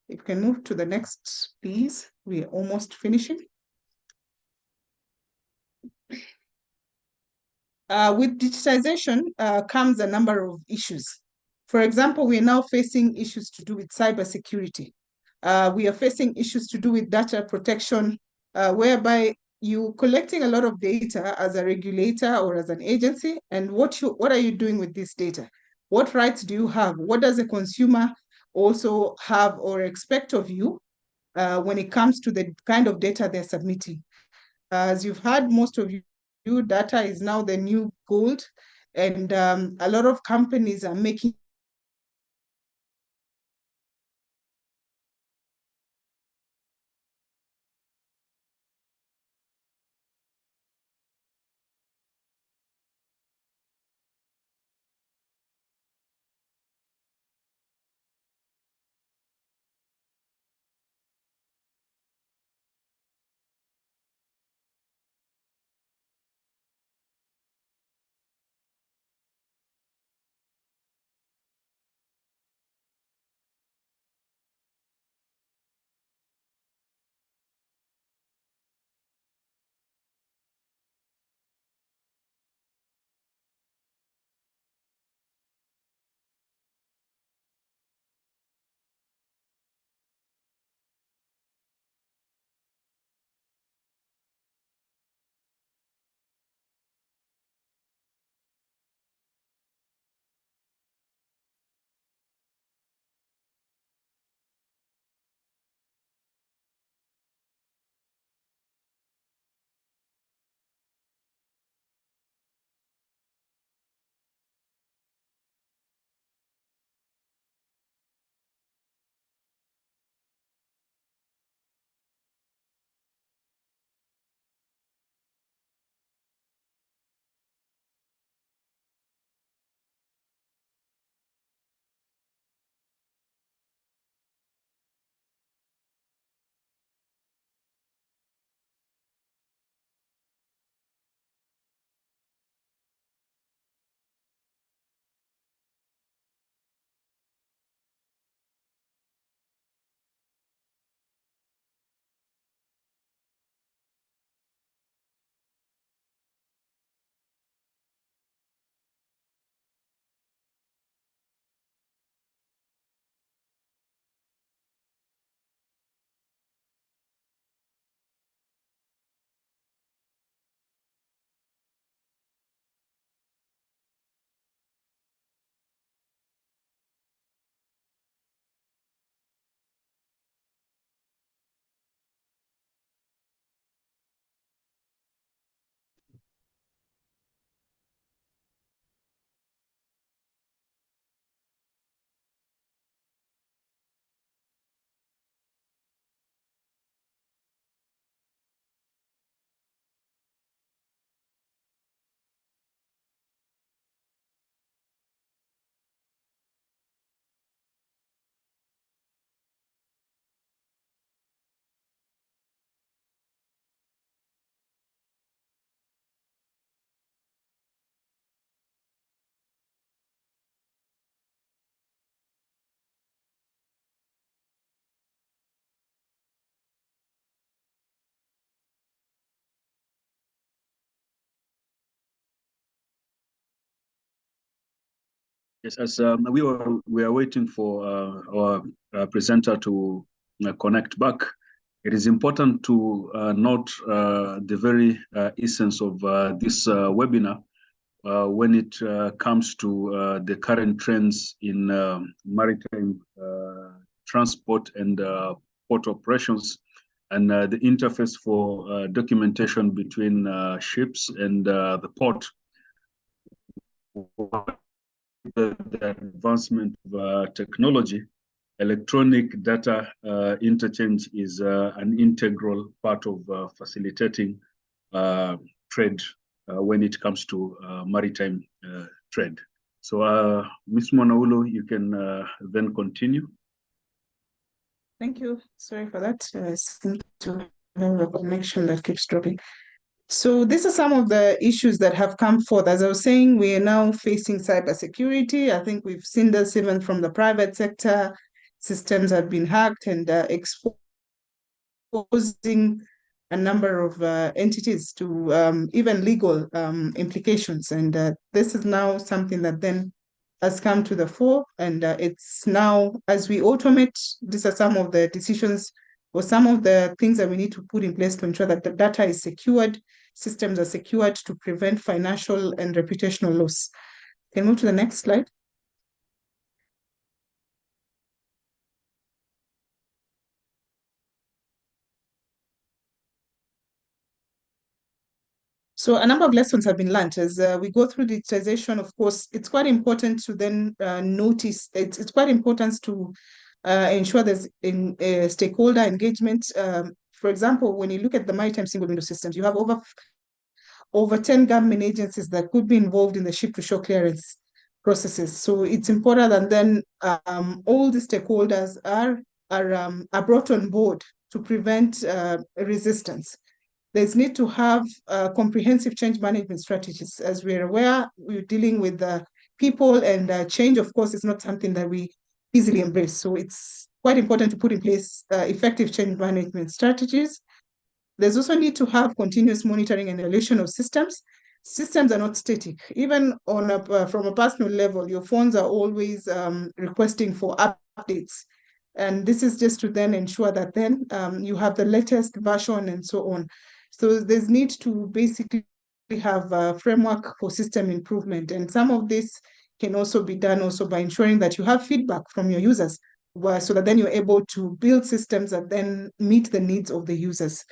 If you can move to the next, please. We are almost finishing. With digitization comes a number of issues. For example, we are now facing issues to do with cybersecurity. We are facing issues to do with data protection, whereby you collecting a lot of data as a regulator or as an agency, and what are you doing with this data? What rights do you have? What does a consumer also have or expect of you when it comes to the kind of data they're submitting? As you've heard, most of you, data is now the new gold, and a lot of companies are making Yes, as we are waiting for our presenter to connect back. It is important to note the very essence of this webinar when it comes to the current trends in maritime transport and port operations. and the interface for documentation between ships and the port. The advancement of technology, electronic data interchange is an integral part of facilitating trade when it comes to maritime trade. So, Ms. Mwanaulu, you can then continue. Thank you. Sorry for that. I seem to have a connection that keeps dropping. So these are some of the issues that have come forth. As I was saying, we are now facing cybersecurity. I think we've seen this even from the private sector. Systems have been hacked and exposing a number of entities to even legal implications. And this is now something that then has come to the fore. And it's now, as we automate, these are some of the decisions or some of the things that we need to put in place to ensure that the data is secured, systems are secured to prevent financial and reputational loss. Can we move to the next slide? So a number of lessons have been learned as we go through digitization. Of course, it's quite important to then notice, it's quite important to ensure there's stakeholder engagement. For example, when you look at the maritime single window systems, you have over 10 government agencies that could be involved in the ship-to-shore clearance processes. So it's important that then all the stakeholders are brought on board to prevent resistance. There's need to have comprehensive change management strategies. As we're aware, we're dealing with people, and change, of course, is not something that we easily embrace. So it's quite important to put in place effective change management strategies. There's also need to have continuous monitoring and evaluation of systems. Systems are not static. Even on from a personal level, your phones are always requesting for updates. And this is just to then ensure that then you have the latest version and so on. So there's need to basically have a framework for system improvement. And some of this can also be done also by ensuring that you have feedback from your users, so that then you're able to build systems that then meet the needs of the users.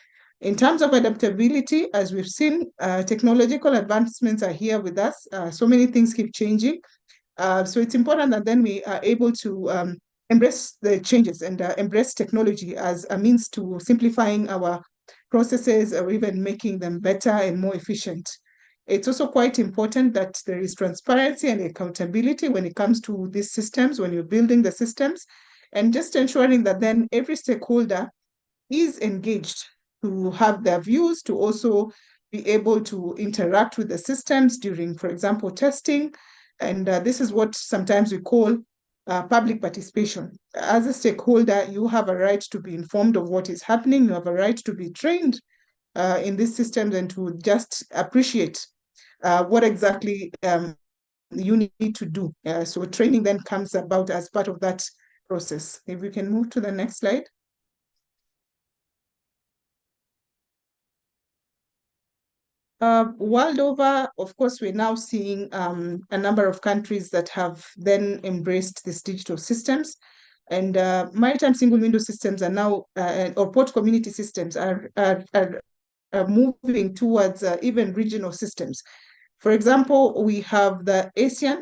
In terms of adaptability, as we've seen, technological advancements are here with us. So many things keep changing. So it's important that then we are able to embrace the changes and embrace technology as a means to simplifying our processes or even making them better and more efficient. It's also quite important that there is transparency and accountability when it comes to these systems, when you're building the systems, and just ensuring that then every stakeholder is engaged to have their views, to also be able to interact with the systems during, for example, testing. And this is what sometimes we call public participation. As a stakeholder, you have a right to be informed of what is happening. You have a right to be trained in these systems and to just appreciate what exactly you need to do. So training then comes about as part of that process. If we can move to the next slide. World over, of course, we're now seeing a number of countries that have then embraced these digital systems, and maritime single window systems are now, or port community systems are moving towards even regional systems. For example, we have the ASEAN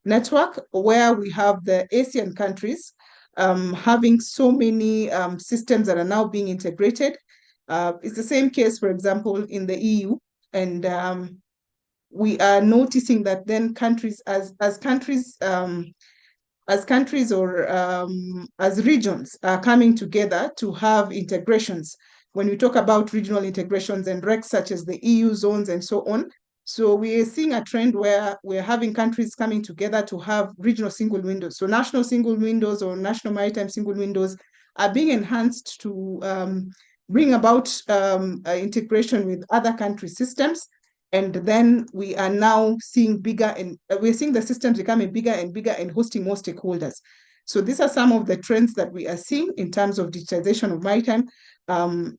network, where we have the ASEAN countries having so many systems that are now being integrated. It's the same case, for example, in the EU, and we are noticing that then countries, as countries or as regions are coming together to have integrations. When we talk about regional integrations and regs such as the EU zones and so on, so we are seeing a trend where we're having countries coming together to have regional single windows. So national single windows or national maritime single windows are being enhanced to bring about integration with other country systems. And then we are now seeing we're seeing the systems becoming bigger and bigger and hosting more stakeholders. So these are some of the trends that we are seeing in terms of digitization of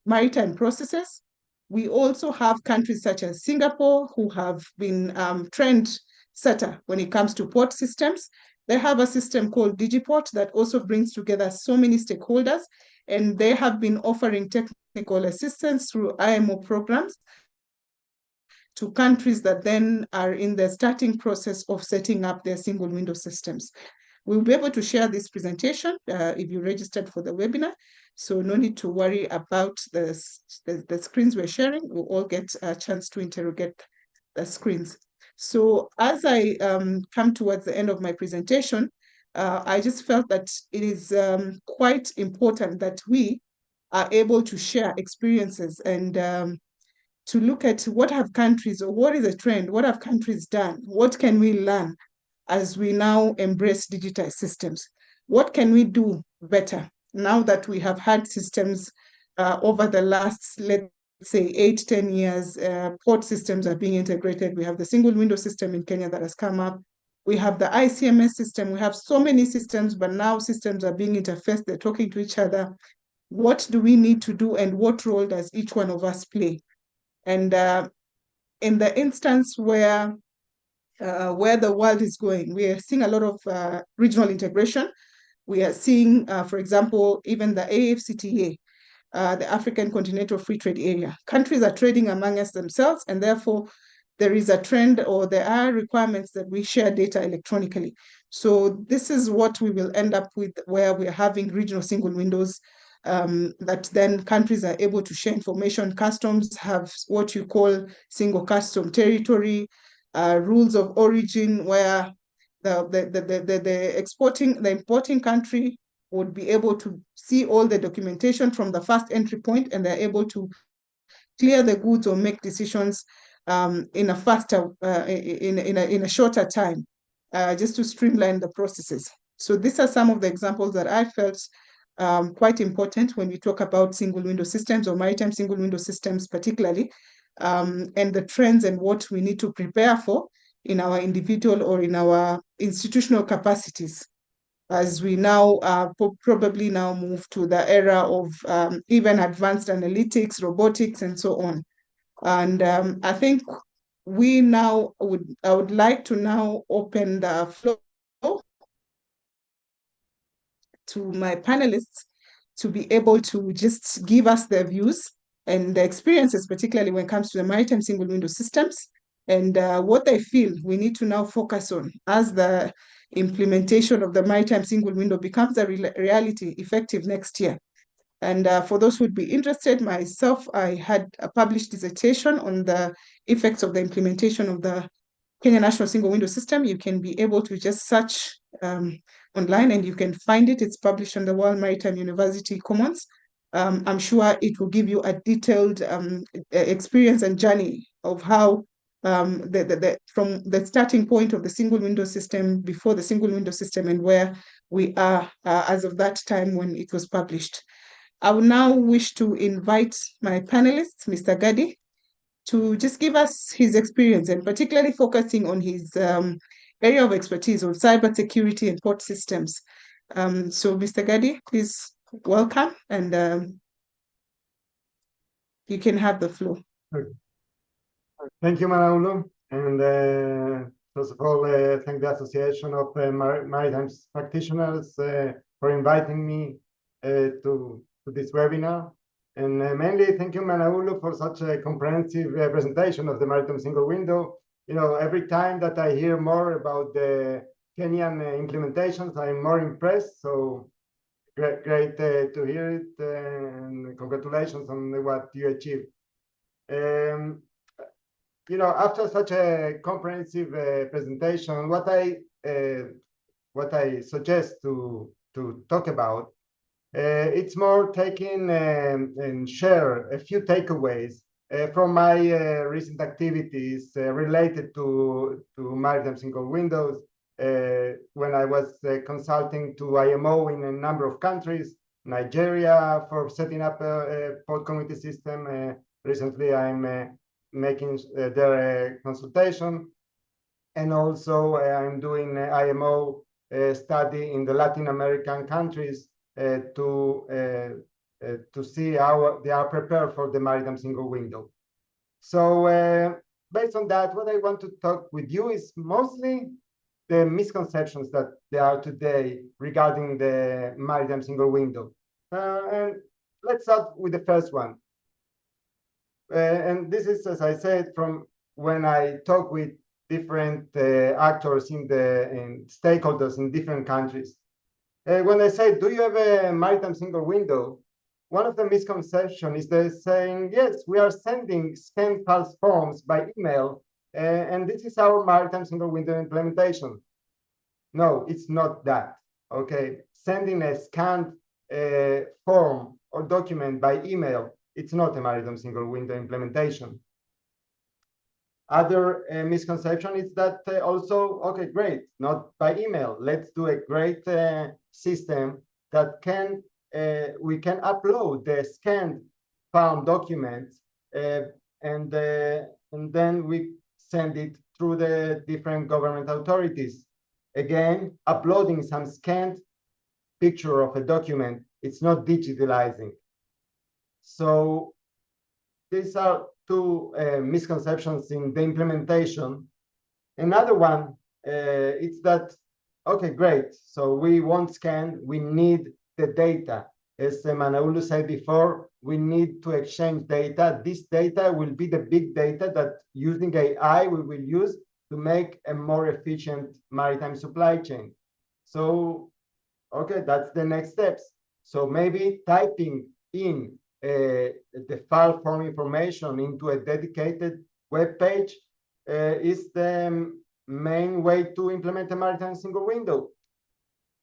maritime processes. We also have countries such as Singapore who have been trendsetter when it comes to port systems. They have a system called Digiport that also brings together so many stakeholders, and they have been offering technical assistance through IMO programs to countries that then are in the starting process of setting up their single window systems. We'll be able to share this presentation if you registered for the webinar, so no need to worry about the screens we're sharing. We'll all get a chance to interrogate the screens. So as I come towards the end of my presentation, I just felt that it is quite important that we are able to share experiences and to look at what have countries, or what is the trend, what have countries done, what can we learn as we now embrace digitized systems? What can we do better now that we have had systems over the last, let's say, 8-10 years? Port systems are being integrated. We have the single window system in Kenya that has come up. We have the ICMS system. We have so many systems, but now systems are being interfaced. They're talking to each other. What do we need to do, and what role does each one of us play? And in the instance where the world is going, we are seeing a lot of regional integration. We are seeing, for example, even the AFCTA, the African Continental Free Trade Area. Countries are trading amongst themselves, and therefore there is a trend, or there are requirements that we share data electronically. So this is what we will end up with, where we are having regional single windows that then countries are able to share information. Customs have what you call single custom territory, rules of origin, where the importing country would be able to see all the documentation from the first entry point, and they're able to clear the goods or make decisions in a faster, in a shorter time, just to streamline the processes. So these are some of the examples that I felt quite important when we talk about single window systems, or maritime single window systems particularly, and the trends and what we need to prepare for in our individual or in our institutional capacities, as we now probably now move to the era of even advanced analytics, robotics, and so on. And I think I would like to now open the floor to my panelists to be able to just give us their views and the experiences, particularly when it comes to the maritime single window systems, and what they feel we need to now focus on as the implementation of the maritime single window becomes a reality effective next year. And for those who would be interested, myself, I had a published dissertation on the effects of the implementation of the Kenya National Single Window System. You can be able to just search online, and you can find it. It's published on the World Maritime University Commons. I'm sure it will give you a detailed experience and journey of how from the starting point of the single window system, before the single window system, and where we are as of that time when it was published. I would now wish to invite my panelists, Mr. Gadi, to just give us his experience, and particularly focusing on his area of expertise on cybersecurity and port systems. So Mr. Gadi, please welcome, and you can have the floor. Thank you, Manaulo. And first of all, thank the Association of Maritime Practitioners for inviting me to this webinar. And mainly thank you, Manaulo, for such a comprehensive presentation of the maritime single window. You know, every time that I hear more about the Kenyan implementations, I'm more impressed. So great to hear it, and congratulations on what you achieved. You know, after such a comprehensive presentation, what I suggest to talk about, it's more taking and share a few takeaways from my recent activities related to maritime single windows when I was consulting to IMO in a number of countries, Nigeria for setting up a port community system. Recently, I'm making their consultation, and also I'm doing IMO study in the Latin American countries to see how they are prepared for the maritime single window. So based on that, what I want to talk with you is mostly the misconceptions that there are today regarding the maritime single window. And let's start with the first one. And this is, as I said, from when I talk with different actors in stakeholders in different countries. When they say, do you have a maritime single window? One of the misconceptions is they're saying, yes, we are sending scanned pulse forms by email, and this is our maritime single window implementation. No, it's not that. Okay, sending a scanned form or document by email, it's not a maritime single window implementation. Other misconception is that also, okay, great, not by email. Let's do a great system that we can upload the scanned found documents and then we send it through the different government authorities. Again, uploading some scanned picture of a document, it's not digitalizing. So these are two misconceptions in the implementation. Another one is that, okay, great. So we won't scan, we need the data. As Manaulu said before, we need to exchange data. This data will be the big data that using AI we will use to make a more efficient maritime supply chain. So, okay, that's the next steps. So maybe typing in the file form information into a dedicated web page is the main way to implement a maritime single window.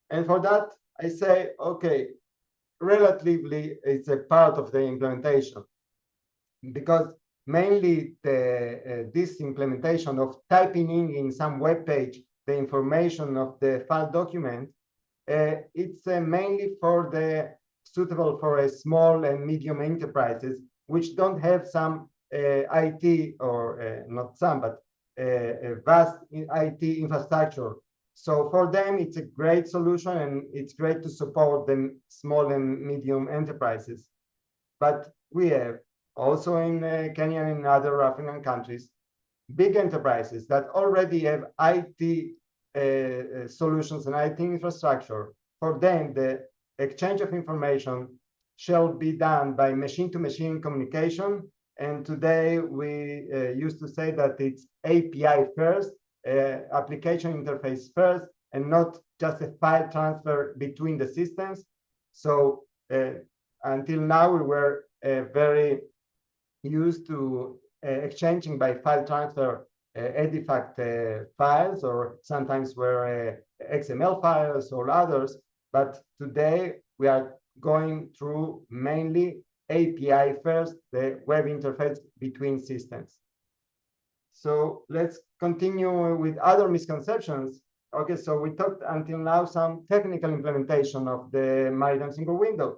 And for that, I say, okay, relatively, it's a part of the implementation, because mainly this implementation of typing in some web page the information of the file document, it's mainly for the suitable for a small and medium enterprises which don't have some IT or not some, but a vast IT infrastructure. So for them, it's a great solution and it's great to support the small and medium enterprises. But we have also in Kenya and in other African countries, big enterprises that already have IT solutions and IT infrastructure. For them, the exchange of information shall be done by machine-to-machine communication. And today we used to say that it's API first, application interface first, and not just a file transfer between the systems. So until now, we were very used to exchanging by file transfer EDIFACT files, or sometimes were XML files or others. But today we are going through mainly API first, the web interface between systems. So let's continue with other misconceptions. Okay, so we talked until now some technical implementation of the maritime single window.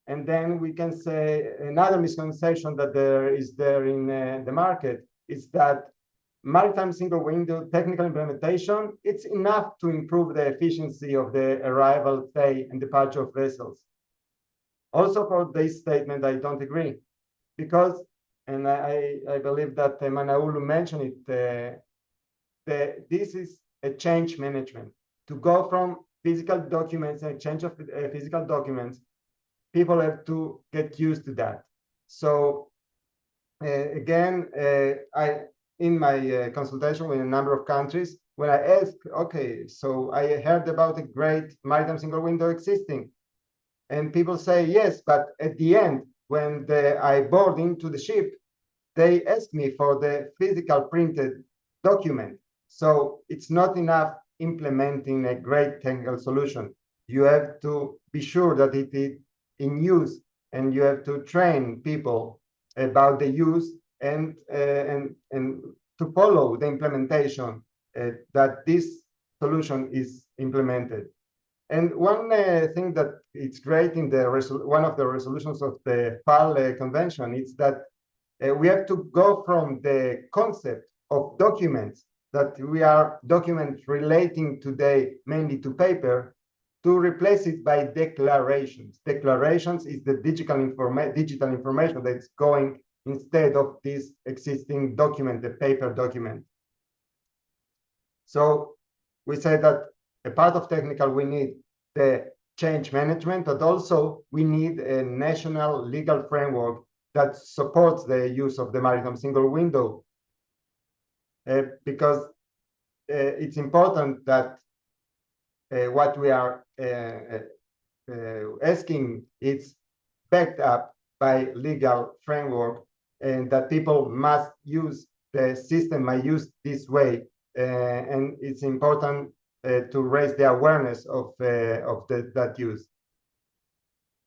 And then we can say another misconception that there is in the market is that maritime single window technical implementation, it's enough to improve the efficiency of the arrival, stay, and departure of vessels. Also for this statement, I don't agree, because, and I believe that Manaulu mentioned it, this is a change management. To go from physical documents and exchange of physical documents, people have to get used to that. So again, in my consultation with a number of countries, when I asked, okay, so I heard about a great maritime single window existing. And people say, yes, but at the end, when I board into the ship, they ask me for the physical printed document. So it's not enough implementing a great technical solution. You have to be sure that it is in use, and you have to train people about the use and to follow the implementation that this solution is implemented. And one thing that it's great in the one of the resolutions of the FAL convention is that we have to go from the concept of documents that we are documents relating today mainly to paper, to replace it by declarations. Declarations is the digital information that's going instead of this existing document, the paper document. So we said that a part of technical, we need the change management, but also we need a national legal framework that supports the use of the maritime single window. Because it's important that what we are asking is backed up by legal framework, and that people must use the system, might use this way. And it's important to raise the awareness of that use.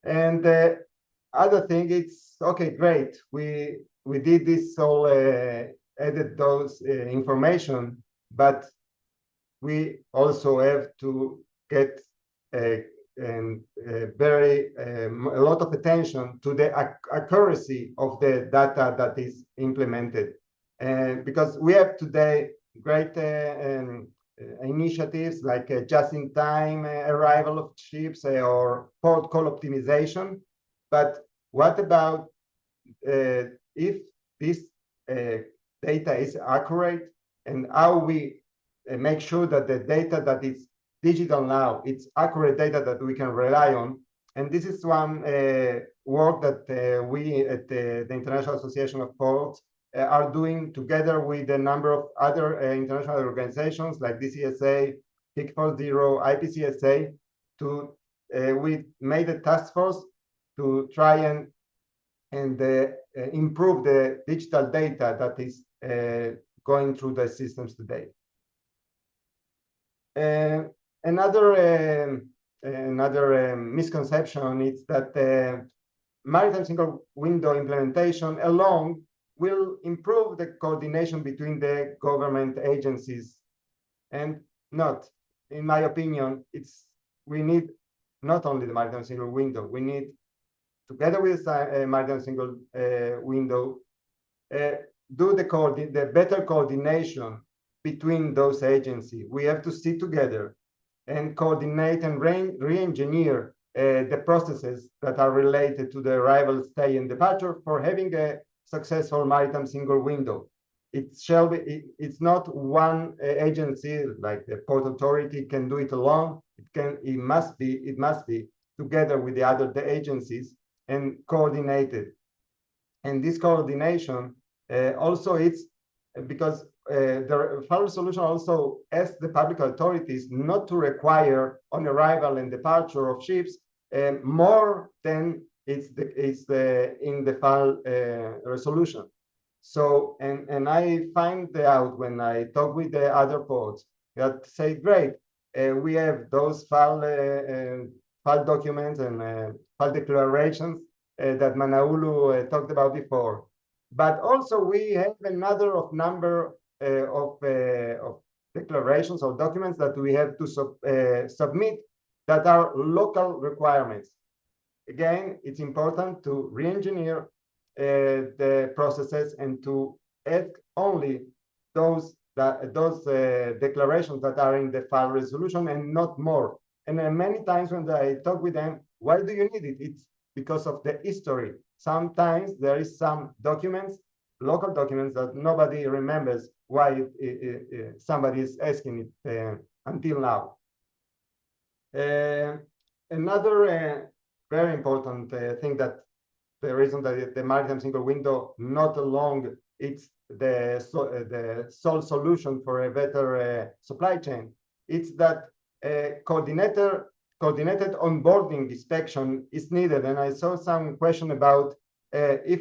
And the other thing, it's okay, great. We did this all, added those information, but we also have to get a lot of attention to the accuracy of the data that is implemented, because we have today great initiatives like just-in-time arrival of ships or port call optimization. But what about if this data is accurate, and how we make sure that the data that is digital now, it's accurate data that we can rely on? And this is one work that we at the International Association of Ports are doing together with a number of other international organizations like DCSA, HIC40, IPCSA. We made a task force to try and improve the digital data that is going through the systems today. Another misconception is that maritime single window implementation alone will improve the coordination between the government agencies, and not. In my opinion, we need not only the maritime single window, we need, together with maritime single window, do the better coordination between those agencies. We have to sit together and coordinate and re-engineer the processes that are related to the arrival, stay, and departure for having a successful maritime single window. It's not one agency like the Port Authority can do it alone. It must be together with the other agencies and coordinated. And this coordination also, it's because the final solution also asks the public authorities not to require on arrival and departure of ships more than it's in the final resolution. So, and I find out when I talk with the other ports that say, great, we have those file documents and file declarations that Manaulu talked about before. But also we have another number of declarations or documents that we have to submit that are local requirements. Again, it's important to re-engineer the processes and to ask only those declarations that are in the file resolution and not more. And many times when I talk with them, why do you need it? It's because of the history. Sometimes there is some documents, local documents, that nobody remembers why somebody is asking it until now. Another very important thing, that the reason that the maritime single window not alone, it's the sole solution for a better supply chain. It's that coordinated onboarding inspection is needed. And I saw some question about if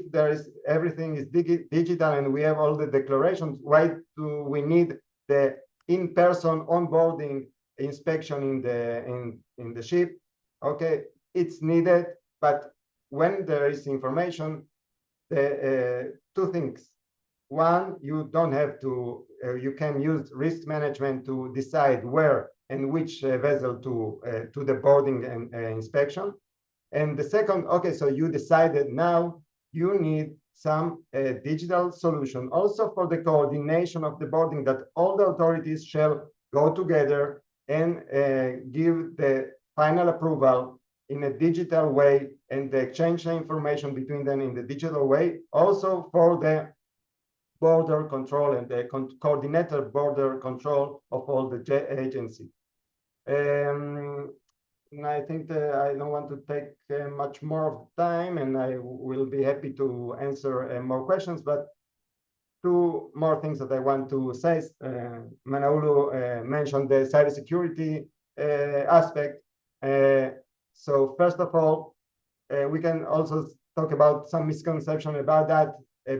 everything is digital and we have all the declarations, why do we need the in-person onboarding inspection in the ship? Okay, it's needed, but when there is information, two things. One, you don't have to, you can use risk management to decide where and which vessel to the boarding and inspection. And the second, okay, so you decided now you need some digital solution also for the coordination of the boarding, that all the authorities shall go together and give the final approval in a digital way, and exchange the information between them in the digital way, also for the border control and the coordinated border control of all the agencies. And I think that I don't want to take much more of time, and I will be happy to answer more questions, but two more things that I want to say. Manaulu mentioned the cybersecurity aspect. So first of all, we can also talk about some misconception about that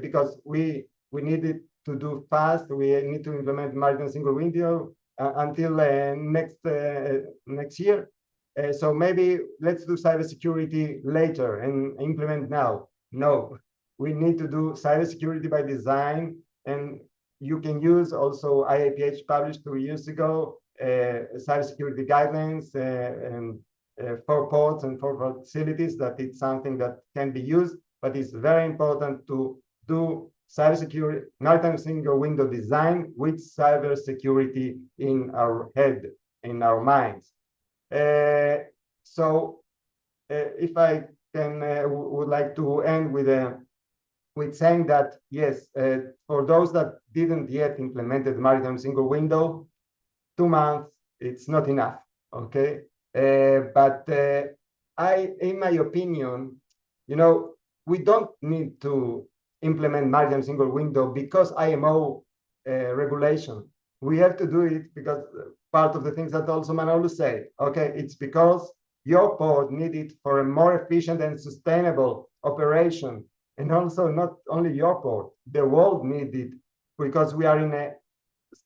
because we need it to do fast. We need to implement Maritime single window until next year. So maybe let's do cybersecurity later and implement now. No, we need to do cybersecurity by design, and you can use also IAPH published 2 years ago cybersecurity guidelines and for ports and for facilities, that it's something that can be used, but it's very important to do cybersecurity, maritime single window design with cybersecurity in our head, in our minds. So if I can, would like to end with saying that, yes, for those that didn't yet implemented maritime single window, 2 months, it's not enough, okay? But in my opinion, you know, we don't need to implement maritime single window because IMO regulation. We have to do it because part of the things that also Manaulu said, okay, it's because your port needed for a more efficient and sustainable operation. And also not only your port, the world needed, because we are in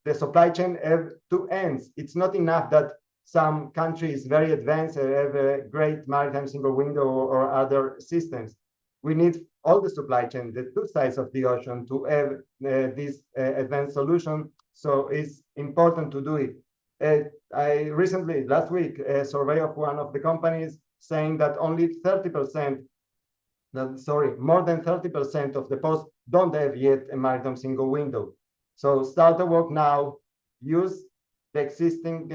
the supply chain have 2 ends. It's not enough that some countries very advanced have a great maritime single window or other systems. We need all the supply chain, the 2 sides of the ocean, to have this advanced solution. So it's important to do it. I recently, last week, a survey of one of the companies saying that only 30%, more than 30% of the ports don't have yet a maritime single window. So start the work now, use the existing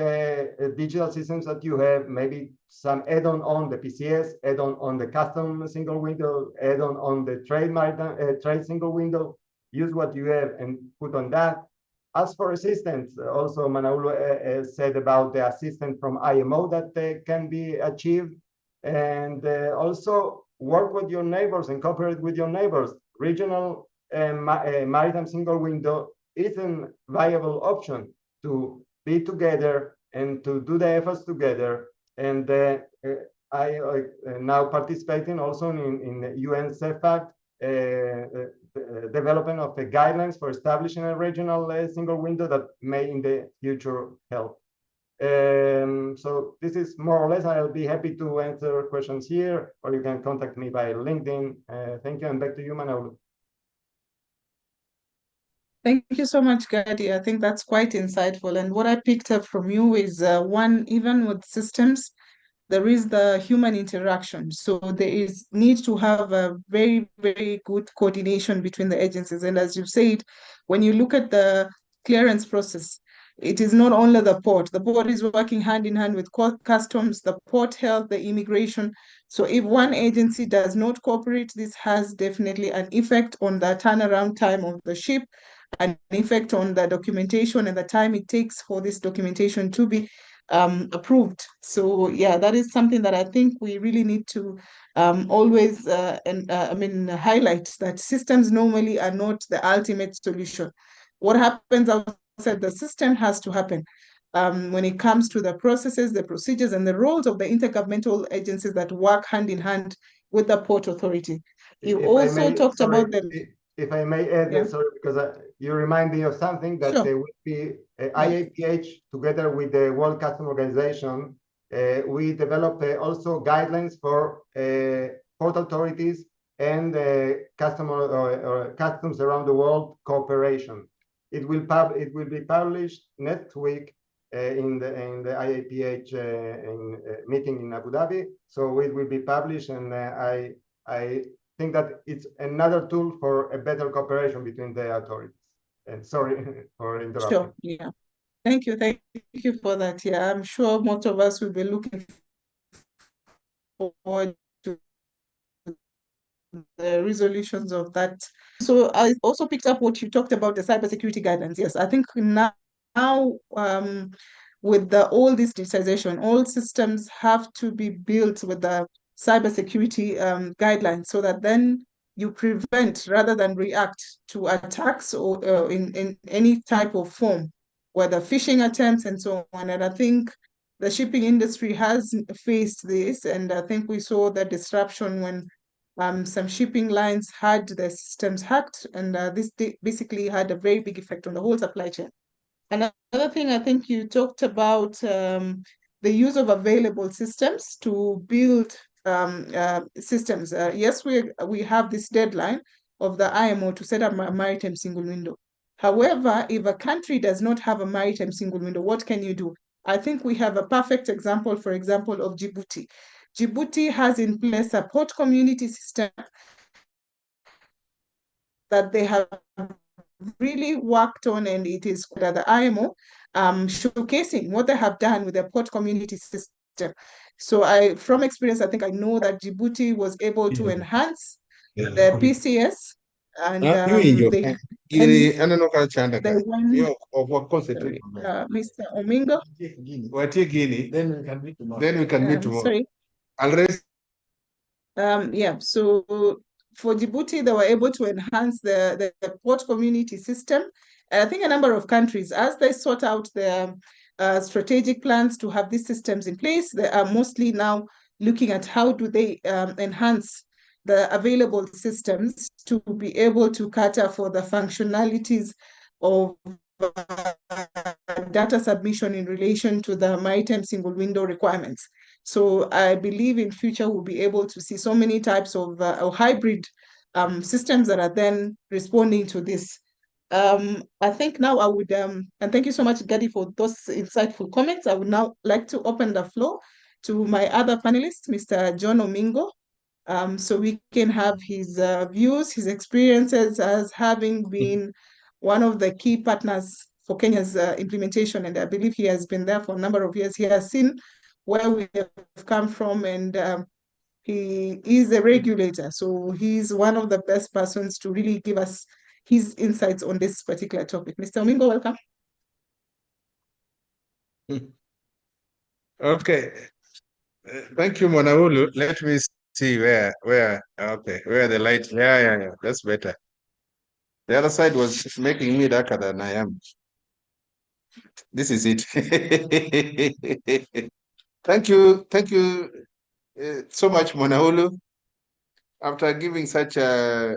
digital systems that you have, maybe some add-on on the PCS, add-on on the custom single window, add-on on the trade single window, use what you have and put on that. As for assistance, also Manaulu said about the assistance from IMO that can be achieved, and also work with your neighbors and cooperate with your neighbors. Regional maritime single window is a viable option to be together and to do the efforts together. And I now participating also in the UN CEFAC development of the guidelines for establishing a regional single window that may in the future help. So this is more or less. I'll be happy to answer questions here, or you can contact me by LinkedIn. Thank you, and back to you, Manaulu. Thank you so much, Gadi. I think that's quite insightful. And what I picked up from you is one, even with systems, there is the human interaction. So there is need to have a very, very good coordination between the agencies. And as you said, when you look at the clearance process, it is not only the port is working hand in hand with customs, the port health, the immigration. So if one agency does not cooperate, this has definitely an effect on the turnaround time of the ship, an effect on the documentation and the time it takes for this documentation to be approved. So yeah, that is something that I think we really need to always highlight, that systems normally are not the ultimate solution. What happens outside the system has to happen. When it comes to the processes, the procedures, and the roles of the intergovernmental agencies that work hand in hand with the Port Authority. You also talked about the... If I may add, Yeah. sorry, because you remind me of something that Sure. there will be IAPH together with the World Customs Organization. We develop also guidelines for port authorities and customs around the world cooperation. It will be published next week in the IAPH meeting in Abu Dhabi. So it will be published, and I think that it's another tool for a better cooperation between the authorities. And sorry for interrupting. Sure, yeah. Thank you for that. Yeah, I'm sure most of us will be looking forward to the resolutions of that. So I also picked up what you talked about, the cybersecurity guidelines. Yes, I think now with all this digitization, all systems have to be built with the cybersecurity guidelines, so that then you prevent rather than react to attacks or in any type of form, whether phishing attempts and so on. And I think the shipping industry has faced this, and I think we saw the disruption when some shipping lines had their systems hacked, and this basically had a very big effect on the whole supply chain. Another thing, I think you talked about the use of available systems to build systems. Yes, we have this deadline of the IMO to set up a maritime single window. However, if a country does not have a maritime single window, what can you do? I think we have a perfect example, for example, of Djibouti. Djibouti has in place a port community system that they have really worked on, and it is called the IMO, showcasing what they have done with the port community system. So from experience, I think I know that Djibouti was able to enhance the PCS, and they went, sorry, Mr. Omingo. Then we can meet tomorrow. Sorry. I'll raise. Yeah, so for Djibouti, they were able to enhance the port community system. And I think a number of countries, as they sort out their strategic plans to have these systems in place, they are mostly now looking at how do they enhance the available systems to be able to cater for the functionalities of data submission in relation to the maritime single window requirements. So I believe in future we'll be able to see so many types of hybrid systems that are then responding to this. I think now I would, and thank you so much, Gadi, for those insightful comments. I would now like to open the floor to my other panelist, Mr. John Omingo, so we can have his views, his experiences as having been one of the key partners for Kenya's implementation. And I believe he has been there for a number of years. He has seen where we have come from, and he is a regulator. So he's one of the best persons to really give us his insights on this particular topic. Mr. Omingo, welcome. Okay. Thank you, Monaulu. Let me see where, okay, where the light, yeah, that's better. The other side was making me darker than I am. This is it. Thank you so much, Monaulu. After giving such a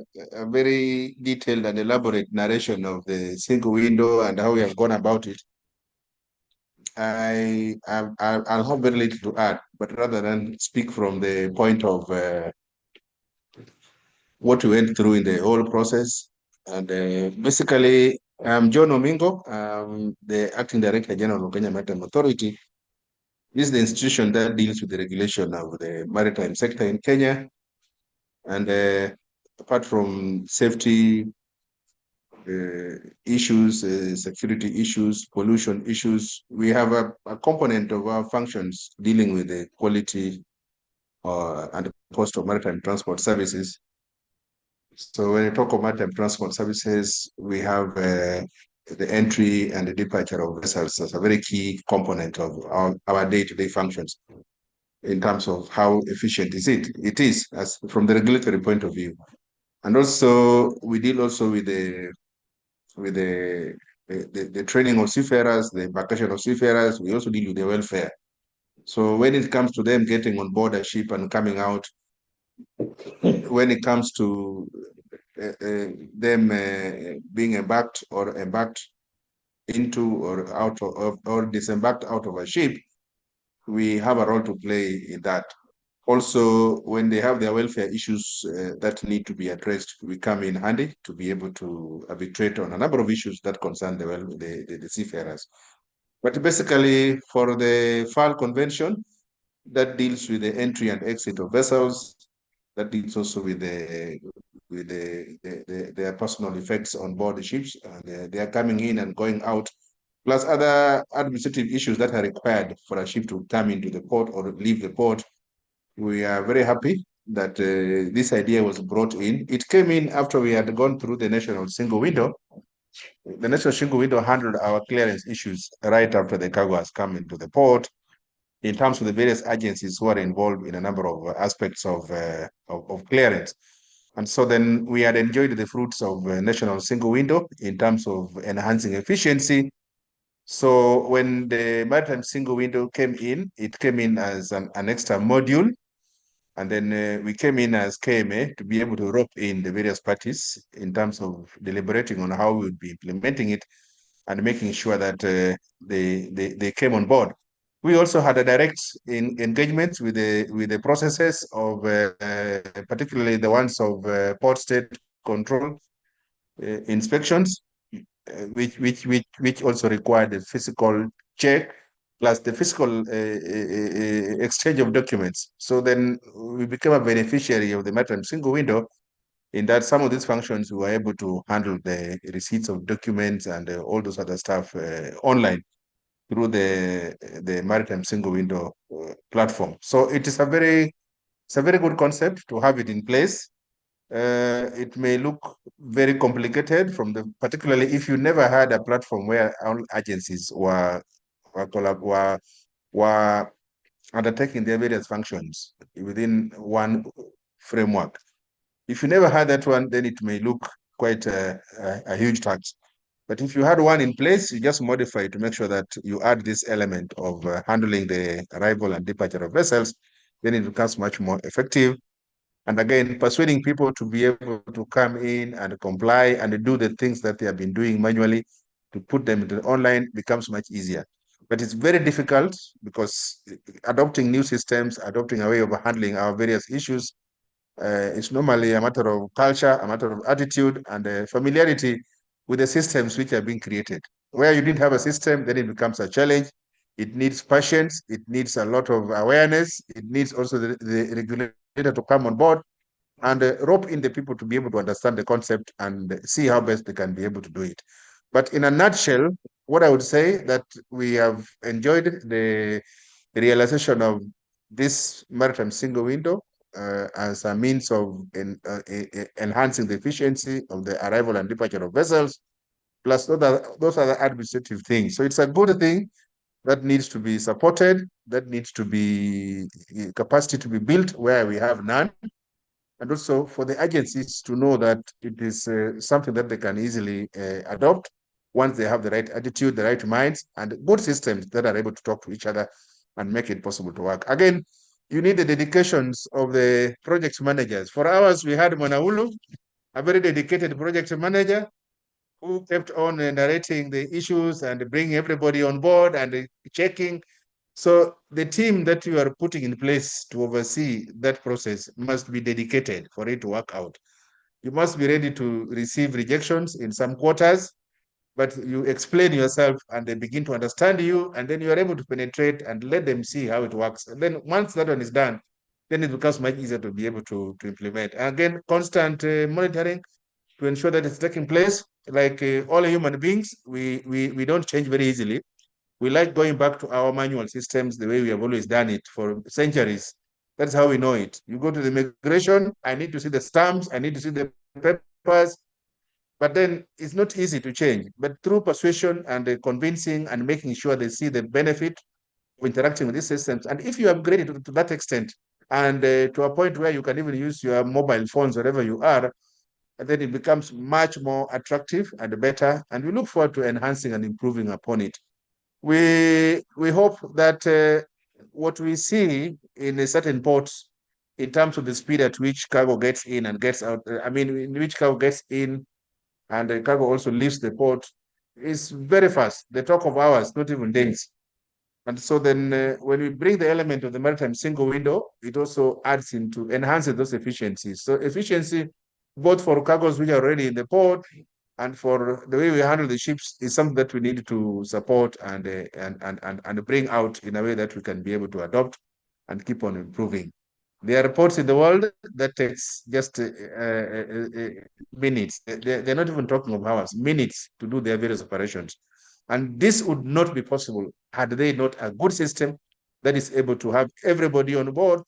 very detailed and elaborate narration of the single window and how we have gone about it, I'll have very little to add, but rather than speak from the point of what we went through in the whole process. And basically, I'm John Omingo, the Acting Director General of Kenya Maritime Authority. This is the institution that deals with the regulation of the maritime sector in Kenya. And apart from safety issues, security issues, pollution issues, we have a component of our functions dealing with the quality and the cost of maritime transport services. So when you talk of maritime transport services, we have the entry and the departure of vessels as a very key component of our day-to-day functions in terms of how efficient is it. It is, as from the regulatory point of view. And also, we deal also with the training of seafarers, the embarkation of seafarers. We also deal with the welfare. So when it comes to them getting on board a ship and coming out, when it comes to them being embarked into or out of or disembarked out of a ship, we have a role to play in that. Also, when they have their welfare issues that need to be addressed, we come in handy to be able to arbitrate on a number of issues that concern the seafarers. But basically, for the FAL Convention, that deals with the entry and exit of vessels, that deals also with their personal effects on board the ships, and they are coming in and going out, plus other administrative issues that are required for a ship to come into the port or leave the port. We are very happy that this idea was brought in. It came in after we had gone through the national single window. The national single window handled our clearance issues right after the cargo has come into the port, in terms of the various agencies who are involved in a number of aspects of clearance. And so then we had enjoyed the fruits of national single window in terms of enhancing efficiency. So when the maritime single window came in, it came in as an extra module. And then we came in as KMA to be able to rope in the various parties in terms of deliberating on how we would be implementing it and making sure that they came on board. We also had a direct engagement with the processes of particularly the ones of port state control inspections, which also required the physical check plus the physical exchange of documents. So then we became a beneficiary of the maritime single window, in that some of these functions we were able to handle the receipts of documents and all those other stuff online through the maritime single window platform. So it's a very good concept to have it in place. It may look very complicated particularly if you never had a platform where all agencies were undertaking their various functions within one framework. If you never had that one, then it may look quite a huge task. But if you had one in place, you just modify it to make sure that you add this element of handling the arrival and departure of vessels, then it becomes much more effective. And again, persuading people to be able to come in and comply and do the things that they have been doing manually, to put them into online becomes much easier. But it's very difficult because adopting new systems, adopting a way of handling our various issues, it's normally a matter of culture, a matter of attitude, and familiarity with the systems which are being created. Where you didn't have a system, then it becomes a challenge. It needs patience. It needs a lot of awareness. It needs also the regulator to come on board and rope in the people to be able to understand the concept and see how best they can be able to do it. But in a nutshell, what I would say that we have enjoyed the realization of this maritime single window as a means of enhancing the efficiency of the arrival and departure of vessels, plus those are the administrative things. So it's a good thing that needs to be supported, that needs to be capacity to be built where we have none, and also for the agencies to know that it is something that they can easily adopt once they have the right attitude, the right minds, and good systems that are able to talk to each other and make it possible to work. Again, you need the dedications of the project managers. For ours, we had Manaulu, a very dedicated project manager who kept on narrating the issues and bringing everybody on board and checking. So the team that you are putting in place to oversee that process must be dedicated for it to work out. You must be ready to receive rejections in some quarters, but you explain yourself and they begin to understand you, and then you are able to penetrate and let them see how it works. And then once that one is done, then it becomes much easier to be able to implement. And again, constant monitoring to ensure that it's taking place. Like all human beings, we don't change very easily. We like going back to our manual systems the way we have always done it for centuries. That's how we know it. You go to the immigration, I need to see the stamps, I need to see the papers, but then it's not easy to change. But through persuasion and convincing and making sure they see the benefit of interacting with these systems, and if you upgrade it to that extent, and to a point where you can even use your mobile phones wherever you are, and then it becomes much more attractive and better, and we look forward to enhancing and improving upon it. We hope that what we see in a certain ports in terms of the speed at which cargo gets in and gets out, I mean, in which cargo gets in and the cargo also leaves the port, is very fast. They talk of hours, not even days. And so then when we bring the element of the maritime single window, it also adds into enhances those efficiencies. So efficiency, both for cargoes which are already in the port and for the way we handle the ships, is something that we need to support and bring out in a way that we can be able to adopt and keep on improving. There are ports in the world that takes just minutes. They're not even talking of hours, minutes to do their various operations. And this would not be possible had they not a good system that is able to have everybody on board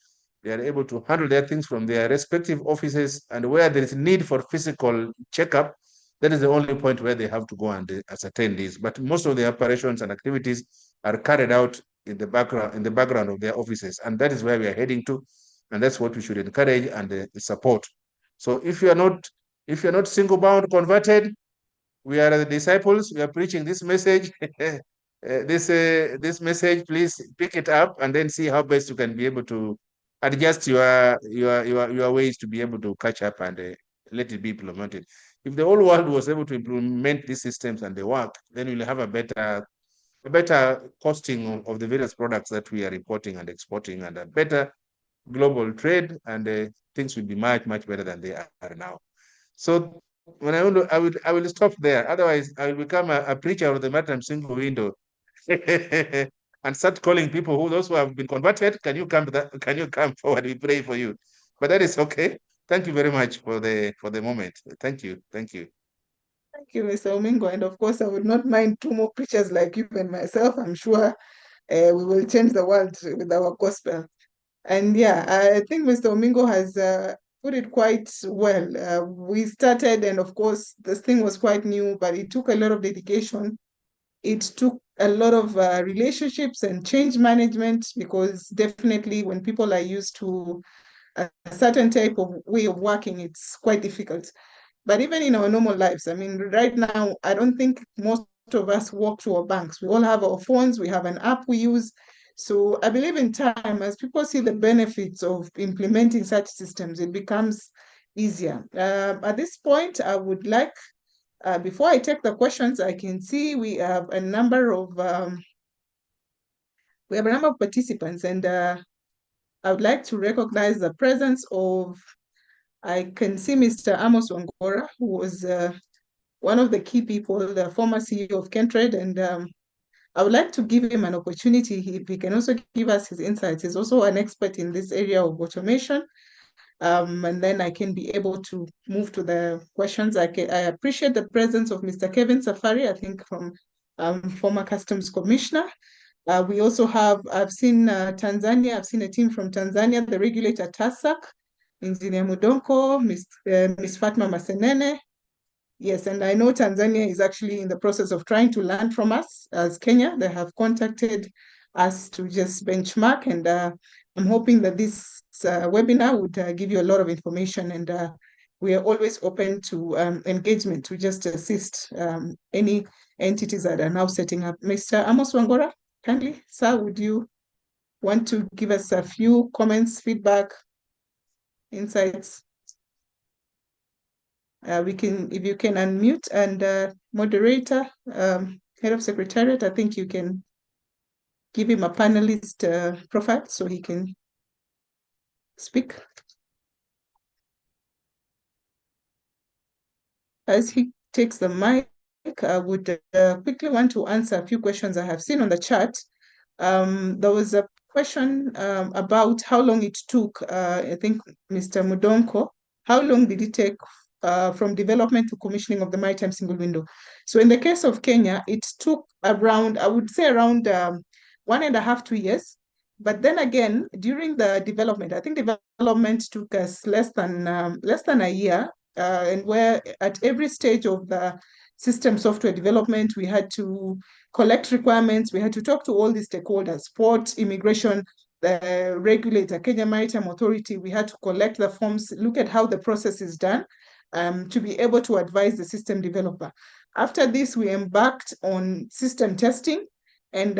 They are able to handle their things from their respective offices, and where there is need for physical checkup, that is the only point where they have to go and ascertain this. But most of the operations and activities are carried out in the background of their offices, and that is where we are heading to, and that's what we should encourage and support. So if you are not single-bound converted, we are the disciples. We are preaching this message. This message, please pick it up and then see how best you can be able to adjust your ways to be able to catch up and let it be implemented. If the whole world was able to implement these systems and they work, then we'll have a better costing of the various products that we are importing and exporting, and a better global trade, and things will be much better than they are now. So when I will stop there. Otherwise, I will become a preacher of the maritime single window and start calling people those who have been converted. Can you come to that? Can you come forward? We pray for you. But that is okay. Thank you very much for the moment. Thank you. Thank you, Mr. Omingo. And of course, I would not mind 2 more preachers like you and myself. I'm sure we will change the world with our gospel. And yeah, I think Mr. Omingo has put it quite well. We started, and of course, this thing was quite new, but it took a lot of dedication. It took a lot of relationships and change management, because definitely when people are used to a certain type of way of working, it's quite difficult. But even in our normal lives, I mean, right now, I don't think most of us walk to our banks. We all have our phones, we have an app we use. So I believe in time, as people see the benefits of implementing such systems, it becomes easier. At this point, I would like, before I take the questions, I can see we have a number of participants, and I would like to recognize the presence of, I can see Mr. Amos Wangora, who was one of the key people, the former CEO of Kentrade, and I would like to give him an opportunity if he can also give us his insights. He's also an expert in this area of automation, and then I can be able to move to the questions. I appreciate the presence of Mr. Kevin Safari, I think from former Customs Commissioner. We also have, I've seen Tanzania, I've seen a team from Tanzania, the regulator TASAC, Engineer Mudonko, Ms. Fatma Masenene. Yes, and I know Tanzania is actually in the process of trying to learn from us as Kenya. They have contacted us to just benchmark, and I'm hoping that this webinar would give you a lot of information, and we are always open to engagement to just assist any entities that are now setting up. Mr. Amos Wangora, kindly, sir, would you want to give us a few comments, feedback, insights? If you can unmute, and moderator, head of secretariat, I think you can give him a panelist profile so he can speak. As he takes the mic, I would quickly want to answer a few questions I have seen on the chat. There was a question about how long it took, I think Mr. Mudonko, how long did it take from development to commissioning of the maritime single window? So in the case of Kenya, it took around, I would say around 1.5 to 2 years. But then again, during the development, I think development took us less than a year, and where at every stage of the system software development, we had to collect requirements, we had to talk to all the stakeholders, port, immigration, the regulator, Kenya Maritime Authority. We had to collect the forms, look at how the process is done, to be able to advise the system developer. After this, we embarked on system testing, and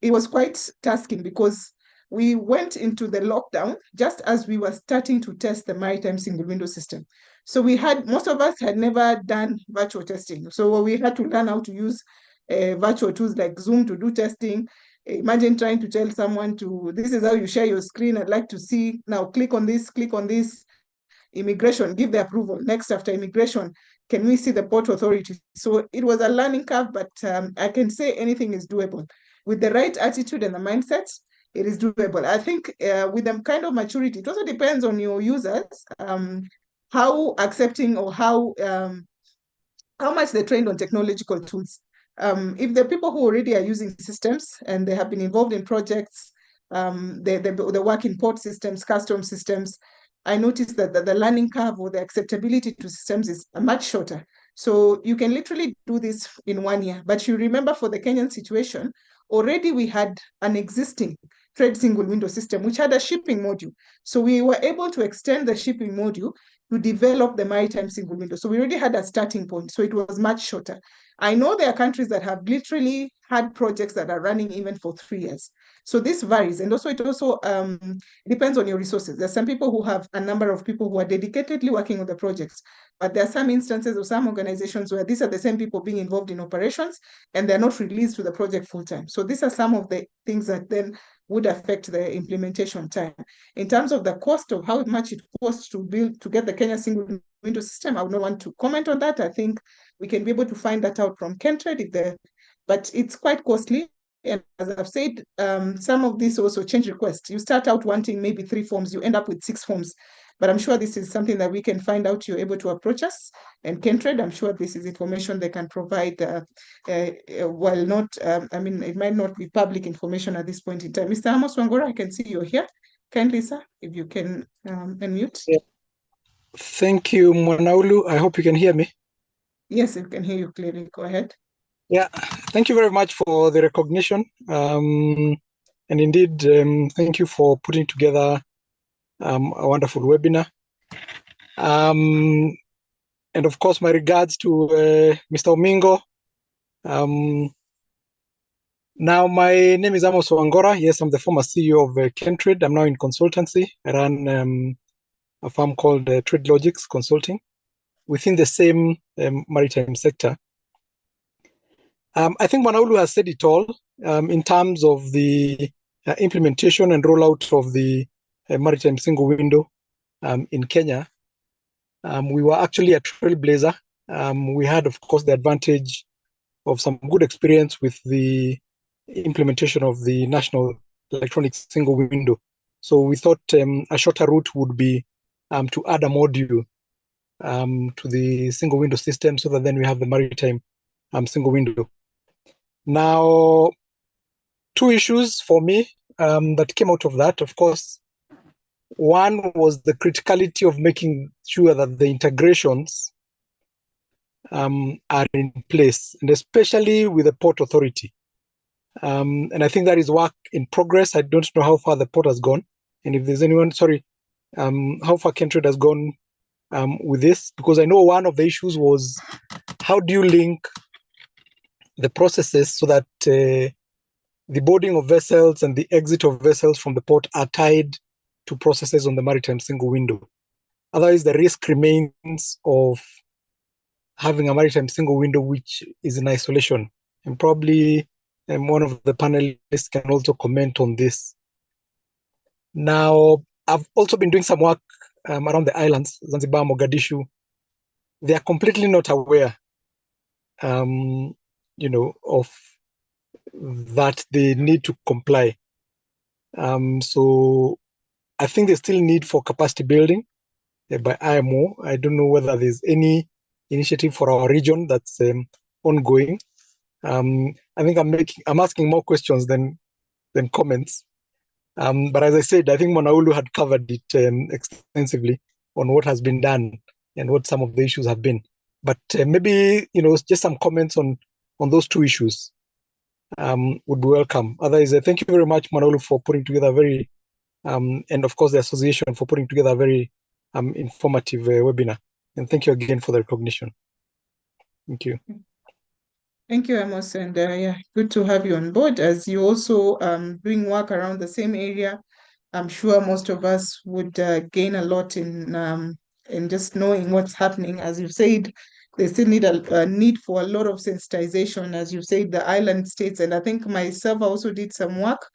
it was quite tasking because we went into the lockdown just as we were starting to test the maritime single window system. So most of us had never done virtual testing. So we had to learn how to use virtual tools like Zoom to do testing. Imagine trying to tell someone this is how you share your screen. I'd like to see, now click on this, immigration, give the approval. Next, after immigration, can we see the port authority? So it was a learning curve, but I can say anything is doable. With the right attitude and the mindset, it is doable. I think with the kind of maturity, it also depends on your users, how accepting or how much they're trained on technological tools. If the people who already are using systems and they have been involved in projects, the work in port systems, custom systems, I noticed that the learning curve or the acceptability to systems is much shorter. So you can literally do this in 1 year. But you remember for the Kenyan situation, already we had an existing trade single window system, which had a shipping module. So we were able to extend the shipping module to develop the maritime single window. So we already had a starting point. So it was much shorter. I know there are countries that have literally had projects that are running even for 3 years. So this varies. And also it also depends on your resources. There are some people who have a number of people who are dedicatedly working on the projects, but there are some instances of some organizations where these are the same people being involved in operations and they're not released to the project full time. So these are some of the things that then would affect the implementation time. In terms of the cost of how much it costs to get the Kenya single window system, I would not want to comment on that. I think we can be able to find that out from Kentrade, but it's quite costly. And as I've said, some of these also change requests. You start out wanting maybe 3 forms, you end up with 6 forms. But I'm sure this is something that we can find out. You're able to approach us. And Kentrade, I'm sure this is information they can provide, while not, I mean, it might not be public information at this point in time. Mr. Amos Wangora, I can see you're here. Kindly, sir, if you can unmute. Yeah. Thank you, Mwanaulu. I hope you can hear me. Yes, I can hear you clearly. Go ahead. Yeah, thank you very much for the recognition. And indeed, thank you for putting together a wonderful webinar. And of course, my regards to Mr. Omingo. Now, my name is Amos Wangora. Yes, I'm the former CEO of Kentrade. I'm now in consultancy. I run a firm called Trade Logics Consulting within the same maritime sector. I think Mwanaulu has said it all in terms of the implementation and rollout of the maritime single window in Kenya. We were actually a trailblazer. We had, of course, the advantage of some good experience with the implementation of the national electronic single window. So we thought a shorter route would be to add a module to the single window system so that then we have the maritime single window. Now, 2 issues for me that came out of that, of course. One was the criticality of making sure that the integrations are in place, and especially with the Port Authority. And I think that is work in progress. I don't know how far the port has gone, and if there's anyone, how far Kentrade has gone with this, because I know one of the issues was how do you link the processes so that the boarding of vessels and the exit of vessels from the port are tied to processes on the maritime single window. Otherwise, the risk remains of having a maritime single window which is in isolation. And probably one of the panelists can also comment on this. Now, I've also been doing some work around the islands, Zanzibar, Mogadishu. They are completely not aware of that they need to comply. So I think there's still need for capacity building by IMO. I don't know whether there's any initiative for our region that's ongoing. I think I'm asking more questions than comments. But as I said, I think Mwanaulu had covered it extensively on what has been done and what some of the issues have been. But maybe just some comments on those 2 issues would be welcome. Otherwise, thank you very much, Mwanaulu, for putting together a very, and of course the association for putting together a very informative webinar. And thank you again for the recognition. Thank you. Thank you, Amos, and yeah, good to have you on board. As you also doing work around the same area, I'm sure most of us would gain a lot in just knowing what's happening. As you've said, they still need a need for a lot of sensitization, as you said, the island states. And I think myself also did some work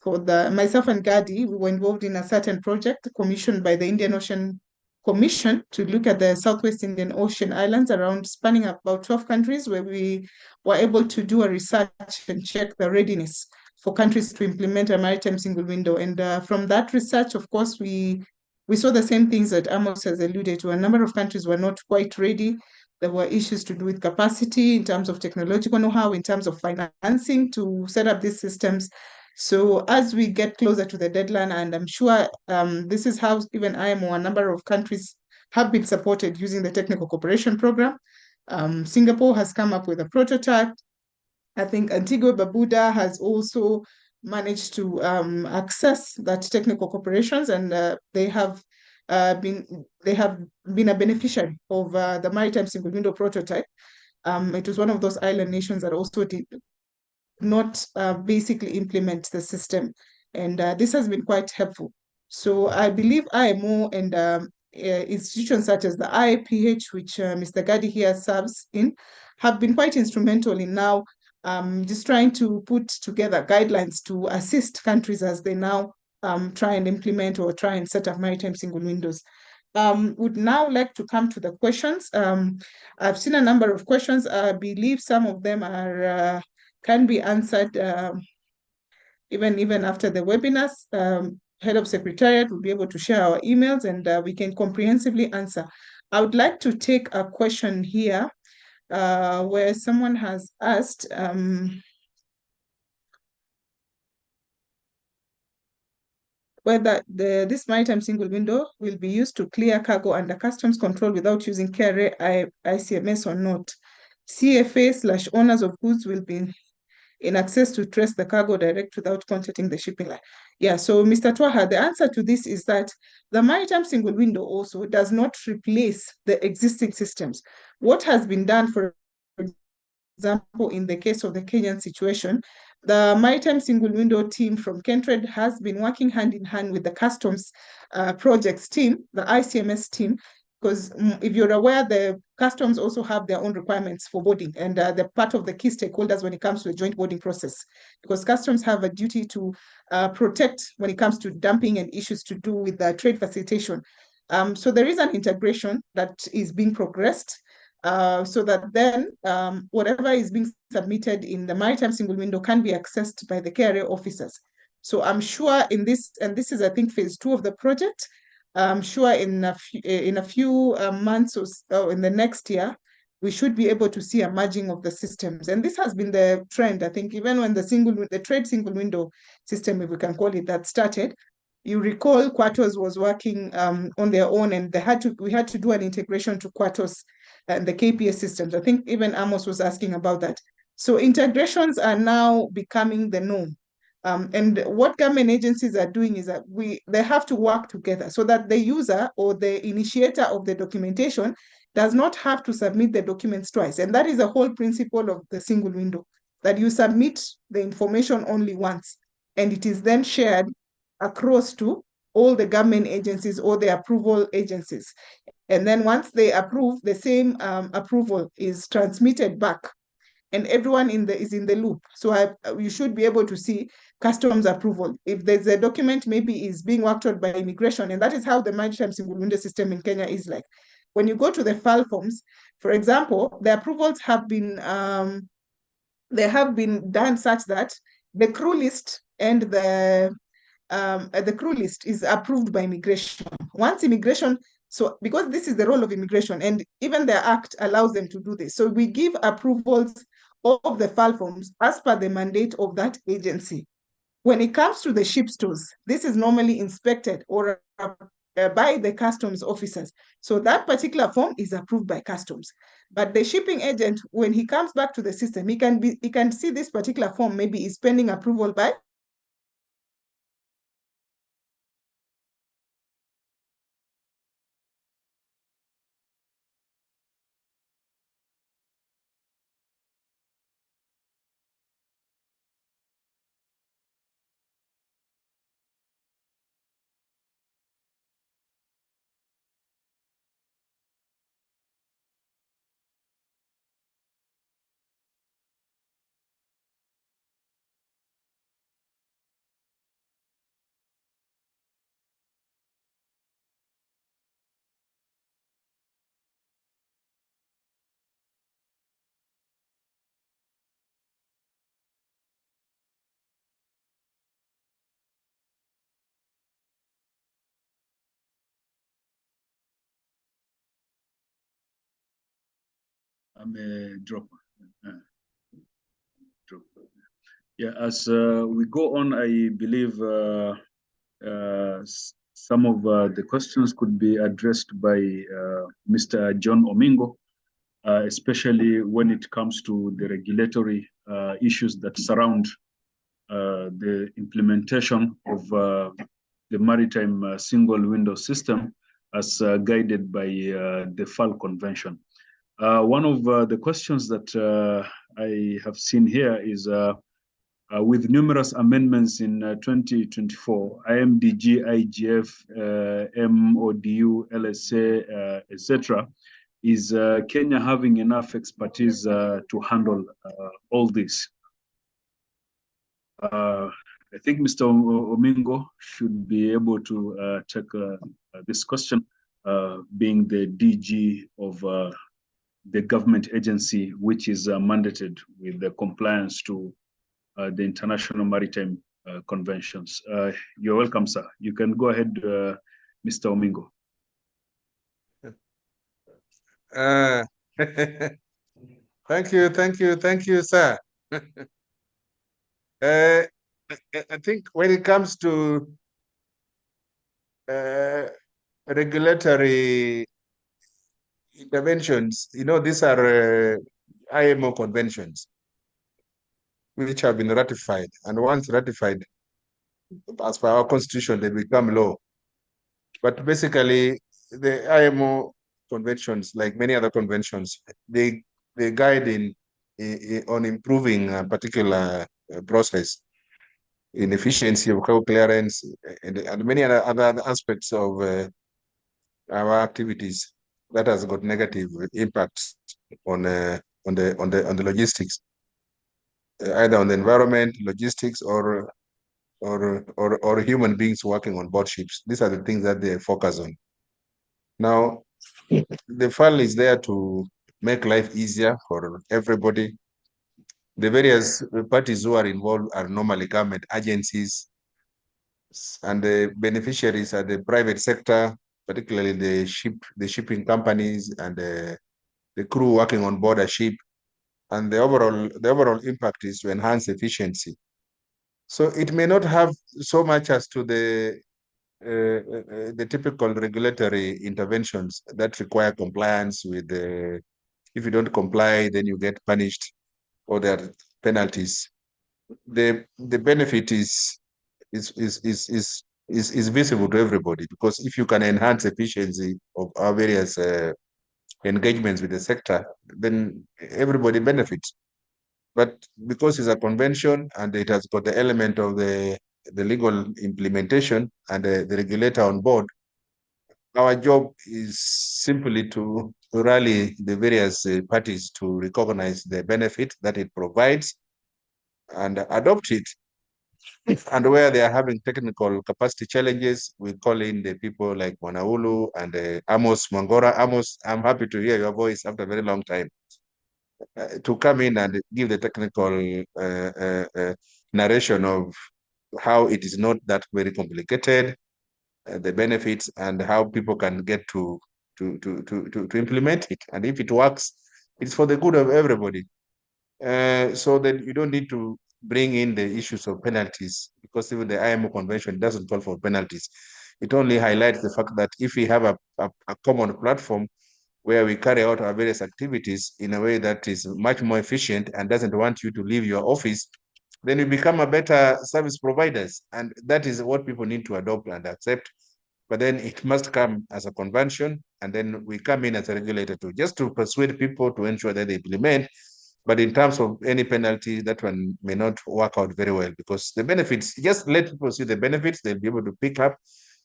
for myself and Gadi. We were involved in a certain project commissioned by the Indian Ocean Commission to look at the Southwest Indian Ocean islands around spanning about 12 countries, where we were able to do a research and check the readiness for countries to implement a maritime single window. And from that research, of course, we saw the same things that Amos has alluded to. A number of countries were not quite ready. There were issues to do with capacity in terms of technological know-how, in terms of financing to set up these systems. So as we get closer to the deadline, and I'm sure this is how even IMO, a number of countries have been supported using the technical cooperation program. Singapore has come up with a prototype. I think Antigua Barbuda has also managed to access that technical cooperations, and they have been a beneficiary of the Maritime Single Window prototype. It was one of those island nations that also did not basically implement the system, and this has been quite helpful. So I believe IMO and institutions such as the IAPH, which Mr. Gadi here serves in, have been quite instrumental in now just trying to put together guidelines to assist countries as they now try and implement or try and set up maritime single windows. Would now like to come to the questions. I've seen a number of questions. I believe some of them are can be answered even after the webinars. Head of Secretariat will be able to share our emails, and we can comprehensively answer. I would like to take a question here where someone has asked, whether this maritime single window will be used to clear cargo under customs control without using KRA ICMS or not. CFA/owners of goods will be in access to trace the cargo direct without contacting the shipping line. Yeah, so Mr. Twaha, the answer to this is that the maritime single window also does not replace the existing systems. What has been done, for example, in the case of the Kenyan situation, the Maritime Single Window team from Kentrade has been working hand in hand with the Customs projects team, the ICMS team, because if you're aware, the customs also have their own requirements for boarding, and they're part of the key stakeholders when it comes to the joint boarding process, because customs have a duty to protect when it comes to dumping and issues to do with the trade facilitation. So there is an integration that is being progressed, so that then whatever is being submitted in the maritime single window can be accessed by the KRA officers. So I'm sure in this, and this is I think phase 2 of the project, I'm sure in a few months or so, in the next year, we should be able to see a merging of the systems. And this has been the trend, I think, even when the trade single window system, if we can call it that, started. You recall Quartos was working on their own, and we had to do an integration to Quartos and the KPS systems. I think even Amos was asking about that. So integrations are now becoming the norm. And what government agencies are doing is that they have to work together so that the user or the initiator of the documentation does not have to submit the documents twice. And that is the whole principle of the single window, that you submit the information only once, and it is then shared across to all the government agencies or the approval agencies. And then once they approve, the same approval is transmitted back, and everyone is in the loop. So you should be able to see customs approval. If there's a document maybe is being worked on by immigration, and that is how the maritime single window system in Kenya is like. When you go to the file forms, for example, the approvals have been done such that the crew list and the crew list is approved by immigration. Once immigration, so because this is the role of immigration, and even the act allows them to do this. So we give approvals of the file forms as per the mandate of that agency. When it comes to the ship stores, this is normally inspected or by the customs officers. So that particular form is approved by customs. But the shipping agent, when he comes back to the system, he can see this particular form maybe is pending approval by I'm a dropper. Drop. Yeah, as we go on, I believe some of the questions could be addressed by Mr. John Omingo, especially when it comes to the regulatory issues that surround the implementation of the maritime single window system as guided by the FAL Convention. One of the questions that I have seen here is with numerous amendments in 2024, IMDG, IGF, MODU, LSA, etc., is Kenya having enough expertise to handle all this? I think Mr. Omingo should be able to take this question, being the DG of the government agency, which is mandated with the compliance to the International Maritime Conventions. You're welcome, sir. You can go ahead, Mr. Omingo. Thank you, sir. I think when it comes to regulatory interventions, these are IMO conventions which have been ratified, and once ratified, as per our constitution, they become law. But basically, the IMO conventions, like many other conventions, they guide on improving a particular process in efficiency of cargo clearance and many other aspects of our activities that has got negative impacts on the logistics, either on the environment, logistics, or human beings working on board ships. These are the things that they focus on. Now, the FAL is there to make life easier for everybody. The various parties who are involved are normally government agencies, and the beneficiaries are the private sector, particularly the shipping companies and the crew working on board a ship. And the overall impact is to enhance efficiency. So it may not have so much as to the typical regulatory interventions that require compliance with the. If you don't comply, then you get punished, or there are penalties. The benefit is visible to everybody, because if you can enhance efficiency of our various engagements with the sector, then everybody benefits. But because it's a convention and it has got the element of the legal implementation and the regulator on board, our job is simply to rally the various parties to recognize the benefit that it provides and adopt it. And where they are having technical capacity challenges, we call in the people like Mwanaulu and Amos Mangora. Amos, I'm happy to hear your voice after a very long time. To come in and give the technical narration of how it is not that very complicated, the benefits, and how people can get to implement it. And if it works, it's for the good of everybody. So that you don't need to bring in the issues of penalties, because even the IMO convention doesn't call for penalties. It only highlights the fact that if we have a common platform where we carry out our various activities in a way that is much more efficient and doesn't want you to leave your office, then we become a better service providers. And that is what people need to adopt and accept. But then it must come as a convention, and then we come in as a regulator to just to persuade people to ensure that they implement. But in terms of any penalty, that one may not work out very well, because the benefits, just let people see the benefits, they'll be able to pick up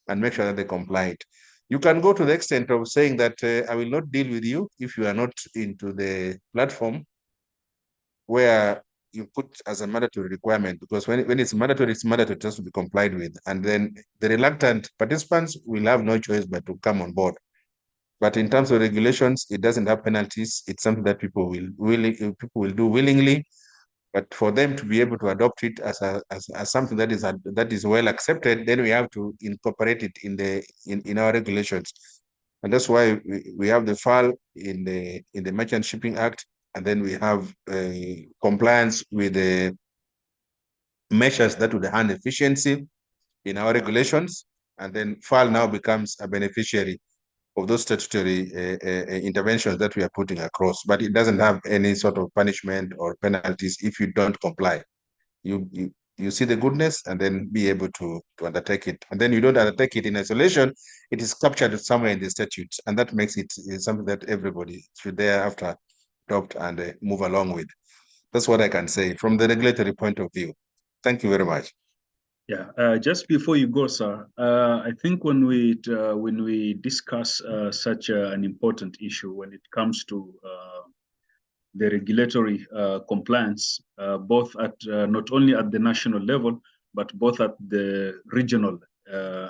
and make sure that they comply. You can go to the extent of saying that I will not deal with you if you are not into the platform, where you put as a mandatory requirement, because when it's mandatory just to be complied with. And then the reluctant participants will have no choice but to come on board. But in terms of regulations, it doesn't have penalties. It's something that people will do willingly. But for them to be able to adopt it as something that is well accepted, then we have to incorporate it in our regulations. And that's why we have the FAL in the Merchant Shipping Act, and then we have compliance with the measures that would enhance efficiency in our regulations, and then FAL now becomes a beneficiary of those statutory interventions that we are putting across, but it doesn't have any sort of punishment or penalties if you don't comply. You see the goodness and then be able to undertake it. And then you don't undertake it in isolation, it is captured somewhere in the statute, and that makes it something that everybody should thereafter adopt and move along with. That's what I can say from the regulatory point of view. Thank you very much. Yeah, just before you go, sir, I think when we discuss such an important issue, when it comes to the regulatory compliance, both at not only at the national level, but both at the regional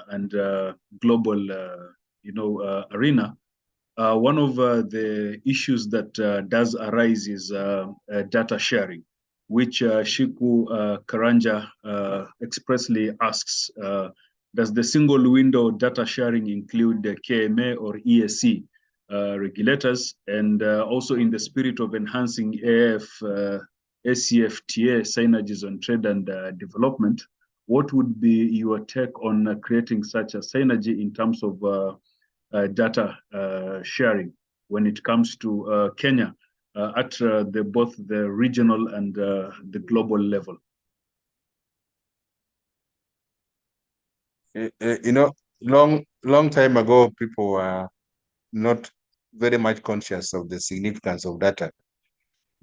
and global, arena, one of the issues that does arise is data sharing, which Shiku Karanja expressly asks, does the single window data sharing include the KMA or ESC regulators? And also in the spirit of enhancing ACFTA synergies on trade and development, what would be your take on creating such a synergy in terms of data sharing when it comes to Kenya at both the regional and the global level? Long time ago, people were not very much conscious of the significance of data,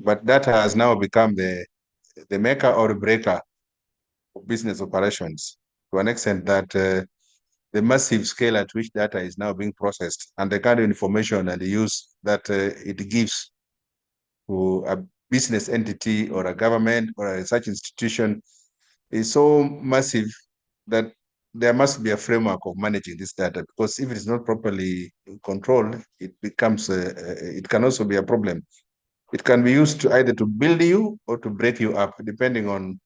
but data has now become the maker or breaker of business operations to an extent that the massive scale at which data is now being processed and the kind of information and the use that it gives to a business entity or a government or a research institution is so massive that there must be a framework of managing this data, because if it is not properly controlled, it becomes it can also be a problem. It can be used to either to build you or to break you up, depending on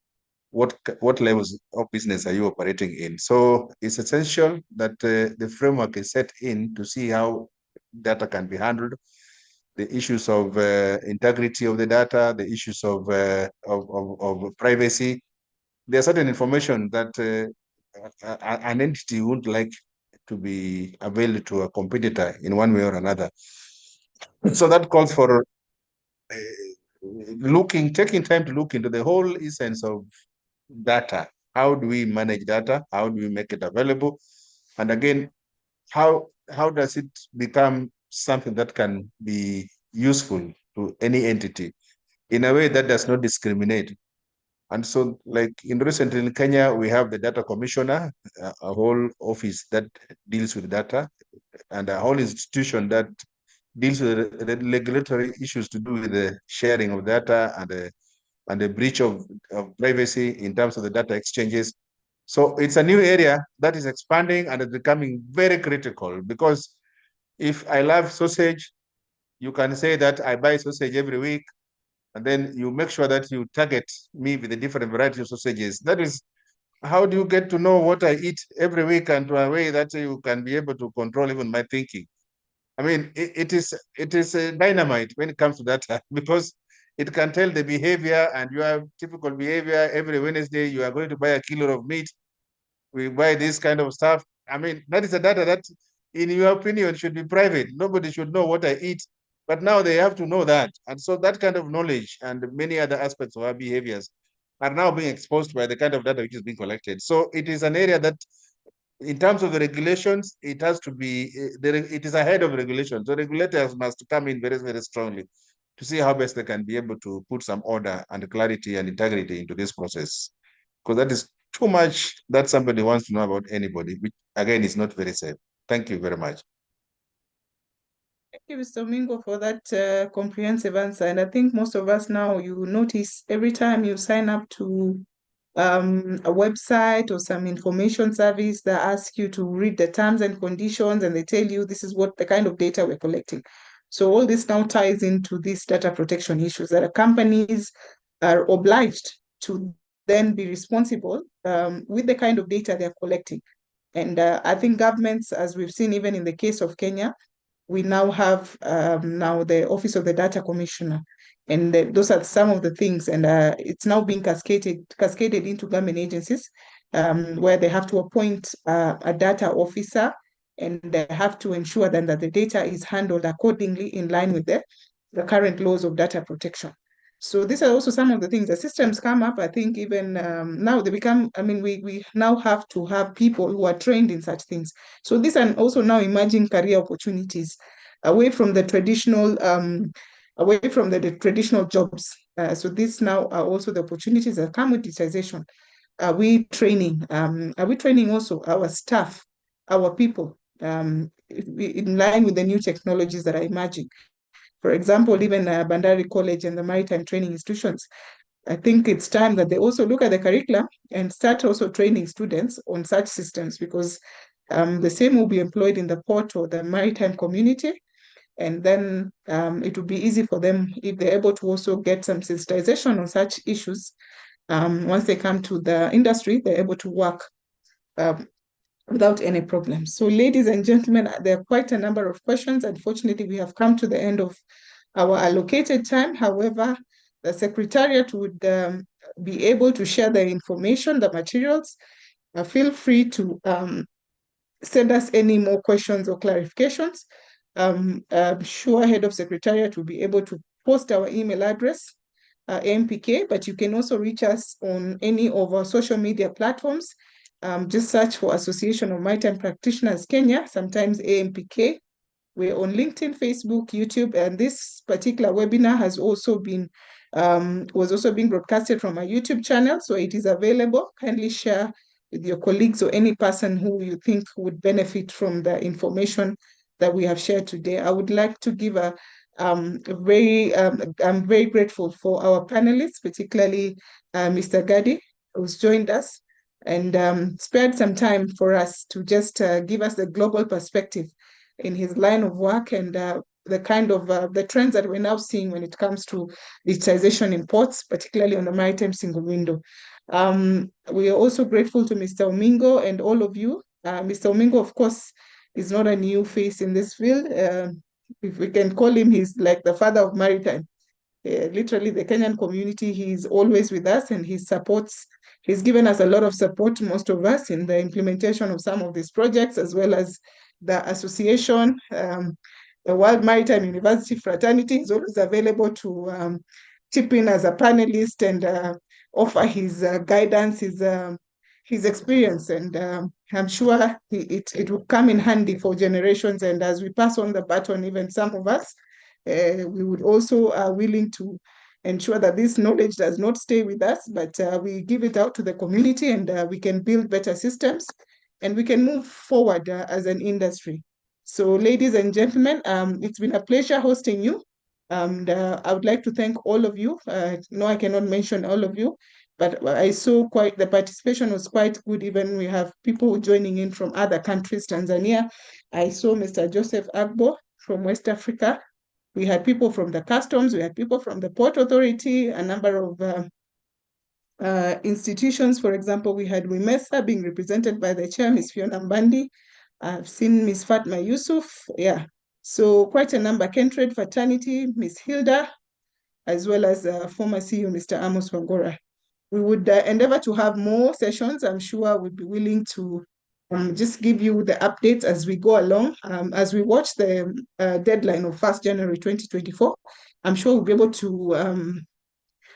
what levels of business are you operating in. So it's essential that the framework is set in to see how data can be handled, the issues of integrity of the data, the issues of privacy. There are certain information that an entity wouldn't like to be available to a competitor in one way or another. So that calls for taking time to look into the whole essence of data. How do we manage data? How do we make it available? And again, how does it become something that can be useful to any entity in a way that does not discriminate? And so, like recently in Kenya, we have the data commissioner, a whole office that deals with data, and a whole institution that deals with the regulatory issues to do with the sharing of data and the breach of privacy in terms of the data exchanges. So it's a new area that is expanding and is becoming very critical, because if I love sausage, you can say that I buy sausage every week, and then you make sure that you target me with a different variety of sausages. That is, how do you get to know what I eat every week and to a way that you can be able to control even my thinking? I mean, it is a dynamite when it comes to data, because it can tell the behavior, and you have typical behavior. Every Wednesday, you are going to buy a kilo of meat. We buy this kind of stuff. I mean, that is a data that, in your opinion, should be private. Nobody should know what I eat. But now they have to know that. And so that kind of knowledge and many other aspects of our behaviors are now being exposed by the kind of data which is being collected. So it is an area that, in terms of the regulations, it has to be, it is ahead of regulations. So regulators must come in very, very strongly to see how best they can be able to put some order and clarity and integrity into this process. Because that is too much that somebody wants to know about anybody, which again is not very safe. Thank you very much. Thank you, Mr. Mingo, for that comprehensive answer. And I think most of us now, you notice every time you sign up to a website or some information service that asks you to read the terms and conditions, and they tell you this is what the kind of data we're collecting. So all this now ties into these data protection issues that companies are obliged to then be responsible with the kind of data they're collecting. And I think governments, as we've seen even in the case of Kenya, we now have now the Office of the Data Commissioner. And those are some of the things, and it's now being cascaded into government agencies, where they have to appoint a data officer, and they have to ensure then that the data is handled accordingly in line with the current laws of data protection. So these are also some of the things. The systems come up, I think even now they become, I mean, we now have to have people who are trained in such things. So these are also now emerging career opportunities away from the traditional jobs. So these now are also the opportunities that come with digitization. Are we training also our staff, our people, in line with the new technologies that are emerging? For example, even Bandari College and the maritime training institutions, I think it's time that they also look at the curriculum and start also training students on such systems, because the same will be employed in the port or the maritime community. And then it will be easy for them if they're able to also get some sensitization on such issues. Once they come to the industry, they're able to work without any problems. So ladies and gentlemen, there are quite a number of questions. Unfortunately, we have come to the end of our allocated time. However, the Secretariat would be able to share the information, the materials. Feel free to send us any more questions or clarifications. I'm sure Head of Secretariat will be able to post our email address, AMPK, but you can also reach us on any of our social media platforms. Just search for Association of Maritime Practitioners Kenya, sometimes AMPK. We're on LinkedIn, Facebook, YouTube, and this particular webinar has also been was also being broadcasted from our YouTube channel, so it is available. Kindly share with your colleagues or any person who you think would benefit from the information that we have shared today. I would like to give I'm very grateful for our panelists, particularly Mr. Gadi, who's joined us and spared some time for us to just give us the global perspective in his line of work and the kind of the trends that we're now seeing when it comes to digitization in ports, particularly on the maritime single window. We are also grateful to Mr. Omingo and all of you. Mr. Omingo, of course, is not a new face in this field. If we can call him, he's like the father of maritime. Literally, the Kenyan community, he's always with us and he's given us a lot of support, most of us, in the implementation of some of these projects, as well as the association. The World Maritime University Fraternity is always available to chip in as a panelist and offer his guidance, his experience, and I'm sure it will come in handy for generations. And as we pass on the baton, even some of us, we would also are willing to ensure that this knowledge does not stay with us, but we give it out to the community, and we can build better systems and we can move forward as an industry. So ladies and gentlemen, it's been a pleasure hosting you. And I would like to thank all of you. No, I cannot mention all of you, but I saw the participation was quite good. Even we have people joining in from other countries, Tanzania. I saw Mr. Joseph Agbo from West Africa. We had people from the customs, we had people from the Port Authority, a number of institutions. For example, we had WIMESA being represented by the chair, Ms. Fiona Mbandi. I've seen Ms. Fatma Yusuf, yeah. So quite a number, Kentrade Fraternity, Ms. Hilda, as well as former CEO, Mr. Amos Wangora. We would endeavor to have more sessions. I'm sure we'd be willing to just give you the updates as we go along. As we watch the deadline of 1st January 2024, I'm sure we'll be able to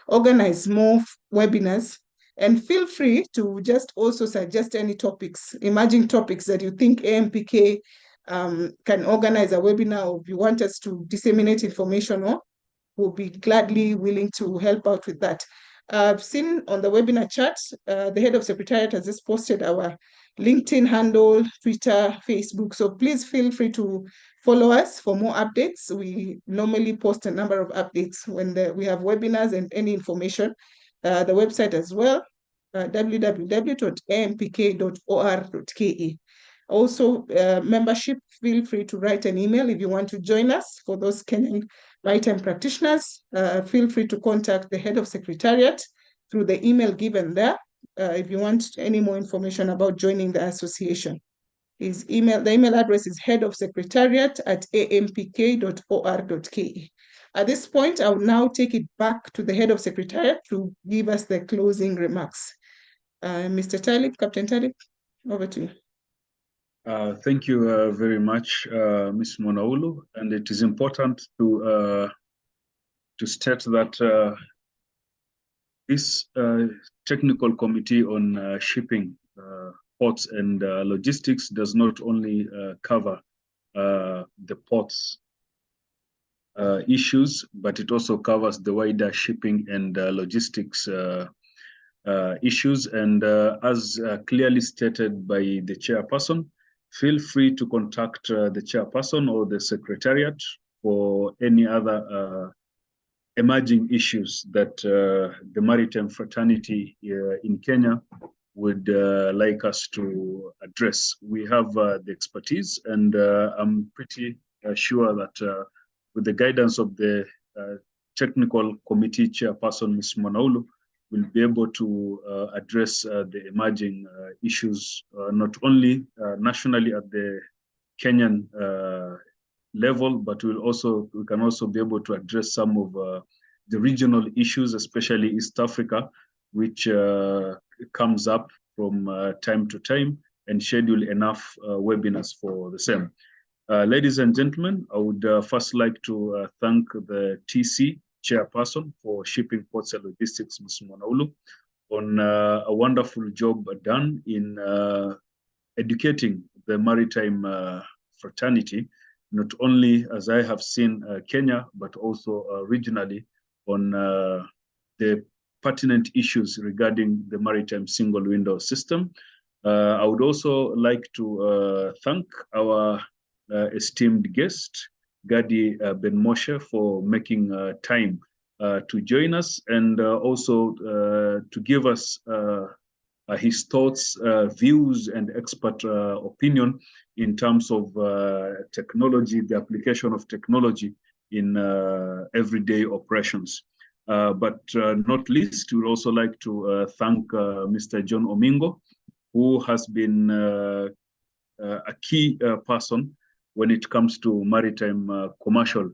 organize more webinars. And feel free to just also suggest any topics, emerging topics that you think AMPK can organize a webinar, or if you want us to disseminate information on, we'll be gladly willing to help out with that. I've seen on the webinar chat, the Head of Secretariat has just posted our LinkedIn handle, Twitter, Facebook. So please feel free to follow us for more updates. We normally post a number of updates when we have webinars and any information. The website as well, www.ampk.or.ke. Also, membership, feel free to write an email if you want to join us. For those Kenyan maritime practitioners, feel free to contact the Head of Secretariat through the email given there if you want any more information about joining the association. The email address is headofsecretariat@ampk.or.ke. At this point, I will now take it back to the head of secretariat to give us the closing remarks. Mr. Talib, Captain Talib, over to you. Thank you very much, Ms. Monaulu. And it is important to state that this technical committee on shipping, ports and logistics does not only cover the ports issues, but it also covers the wider shipping and logistics issues. And as clearly stated by the chairperson, feel free to contact the chairperson or the secretariat for any other emerging issues that the maritime fraternity in Kenya would like us to address. We have the expertise, and I'm pretty sure that with the guidance of the technical committee chairperson, Ms. Monaulu, we'll be able to address the emerging issues, not only nationally at the Kenyan level, but we can also be able to address some of the regional issues, especially East Africa, which comes up from time to time, and schedule enough webinars for the same. Ladies and gentlemen, I would first like to thank the TC chairperson for shipping, ports and logistics, Ms. Monaulu, on a wonderful job done in educating the maritime fraternity, not only, as I have seen, Kenya, but also regionally on the pertinent issues regarding the maritime single window system. I would also like to thank our esteemed guest, Gadi Ben Moshe, for making time to join us, and also to give us his thoughts, views, and expert opinion in terms of technology, the application of technology in everyday operations. But not least, we would also like to thank Mr. John Omingo, who has been a key person when it comes to maritime commercial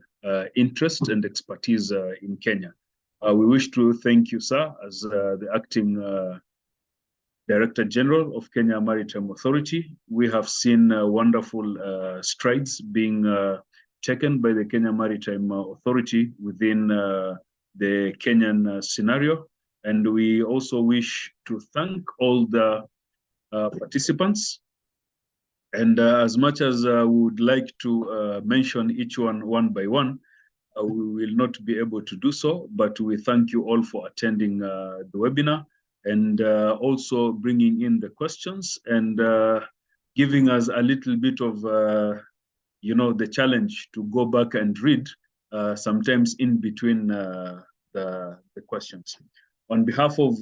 interest and expertise in Kenya. We wish to thank you, sir, as the acting Director General of Kenya Maritime Authority. We have seen wonderful strides being taken by the Kenya Maritime Authority within the Kenyan scenario. And we also wish to thank all the participants. And as much as we would like to mention each one by one, we will not be able to do so, but we thank you all for attending the webinar, and also bringing in the questions and giving us a little bit of, the challenge to go back and read sometimes in between the questions. On behalf of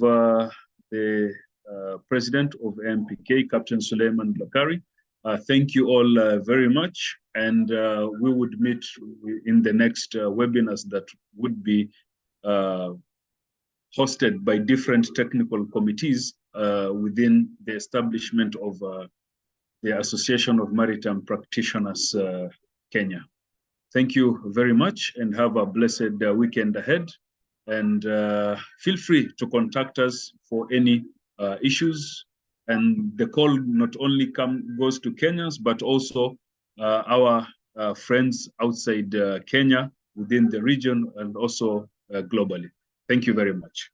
the President of AMPK, Captain Suleiman Bakari, thank you all very much, and we would meet in the next webinars that would be hosted by different technical committees within the establishment of the Association of Maritime Practitioners, Kenya. Thank you very much, and have a blessed weekend ahead. And feel free to contact us for any issues. And the call not only goes to Kenyans, but also our friends outside Kenya, within the region, and also globally. Thank you very much.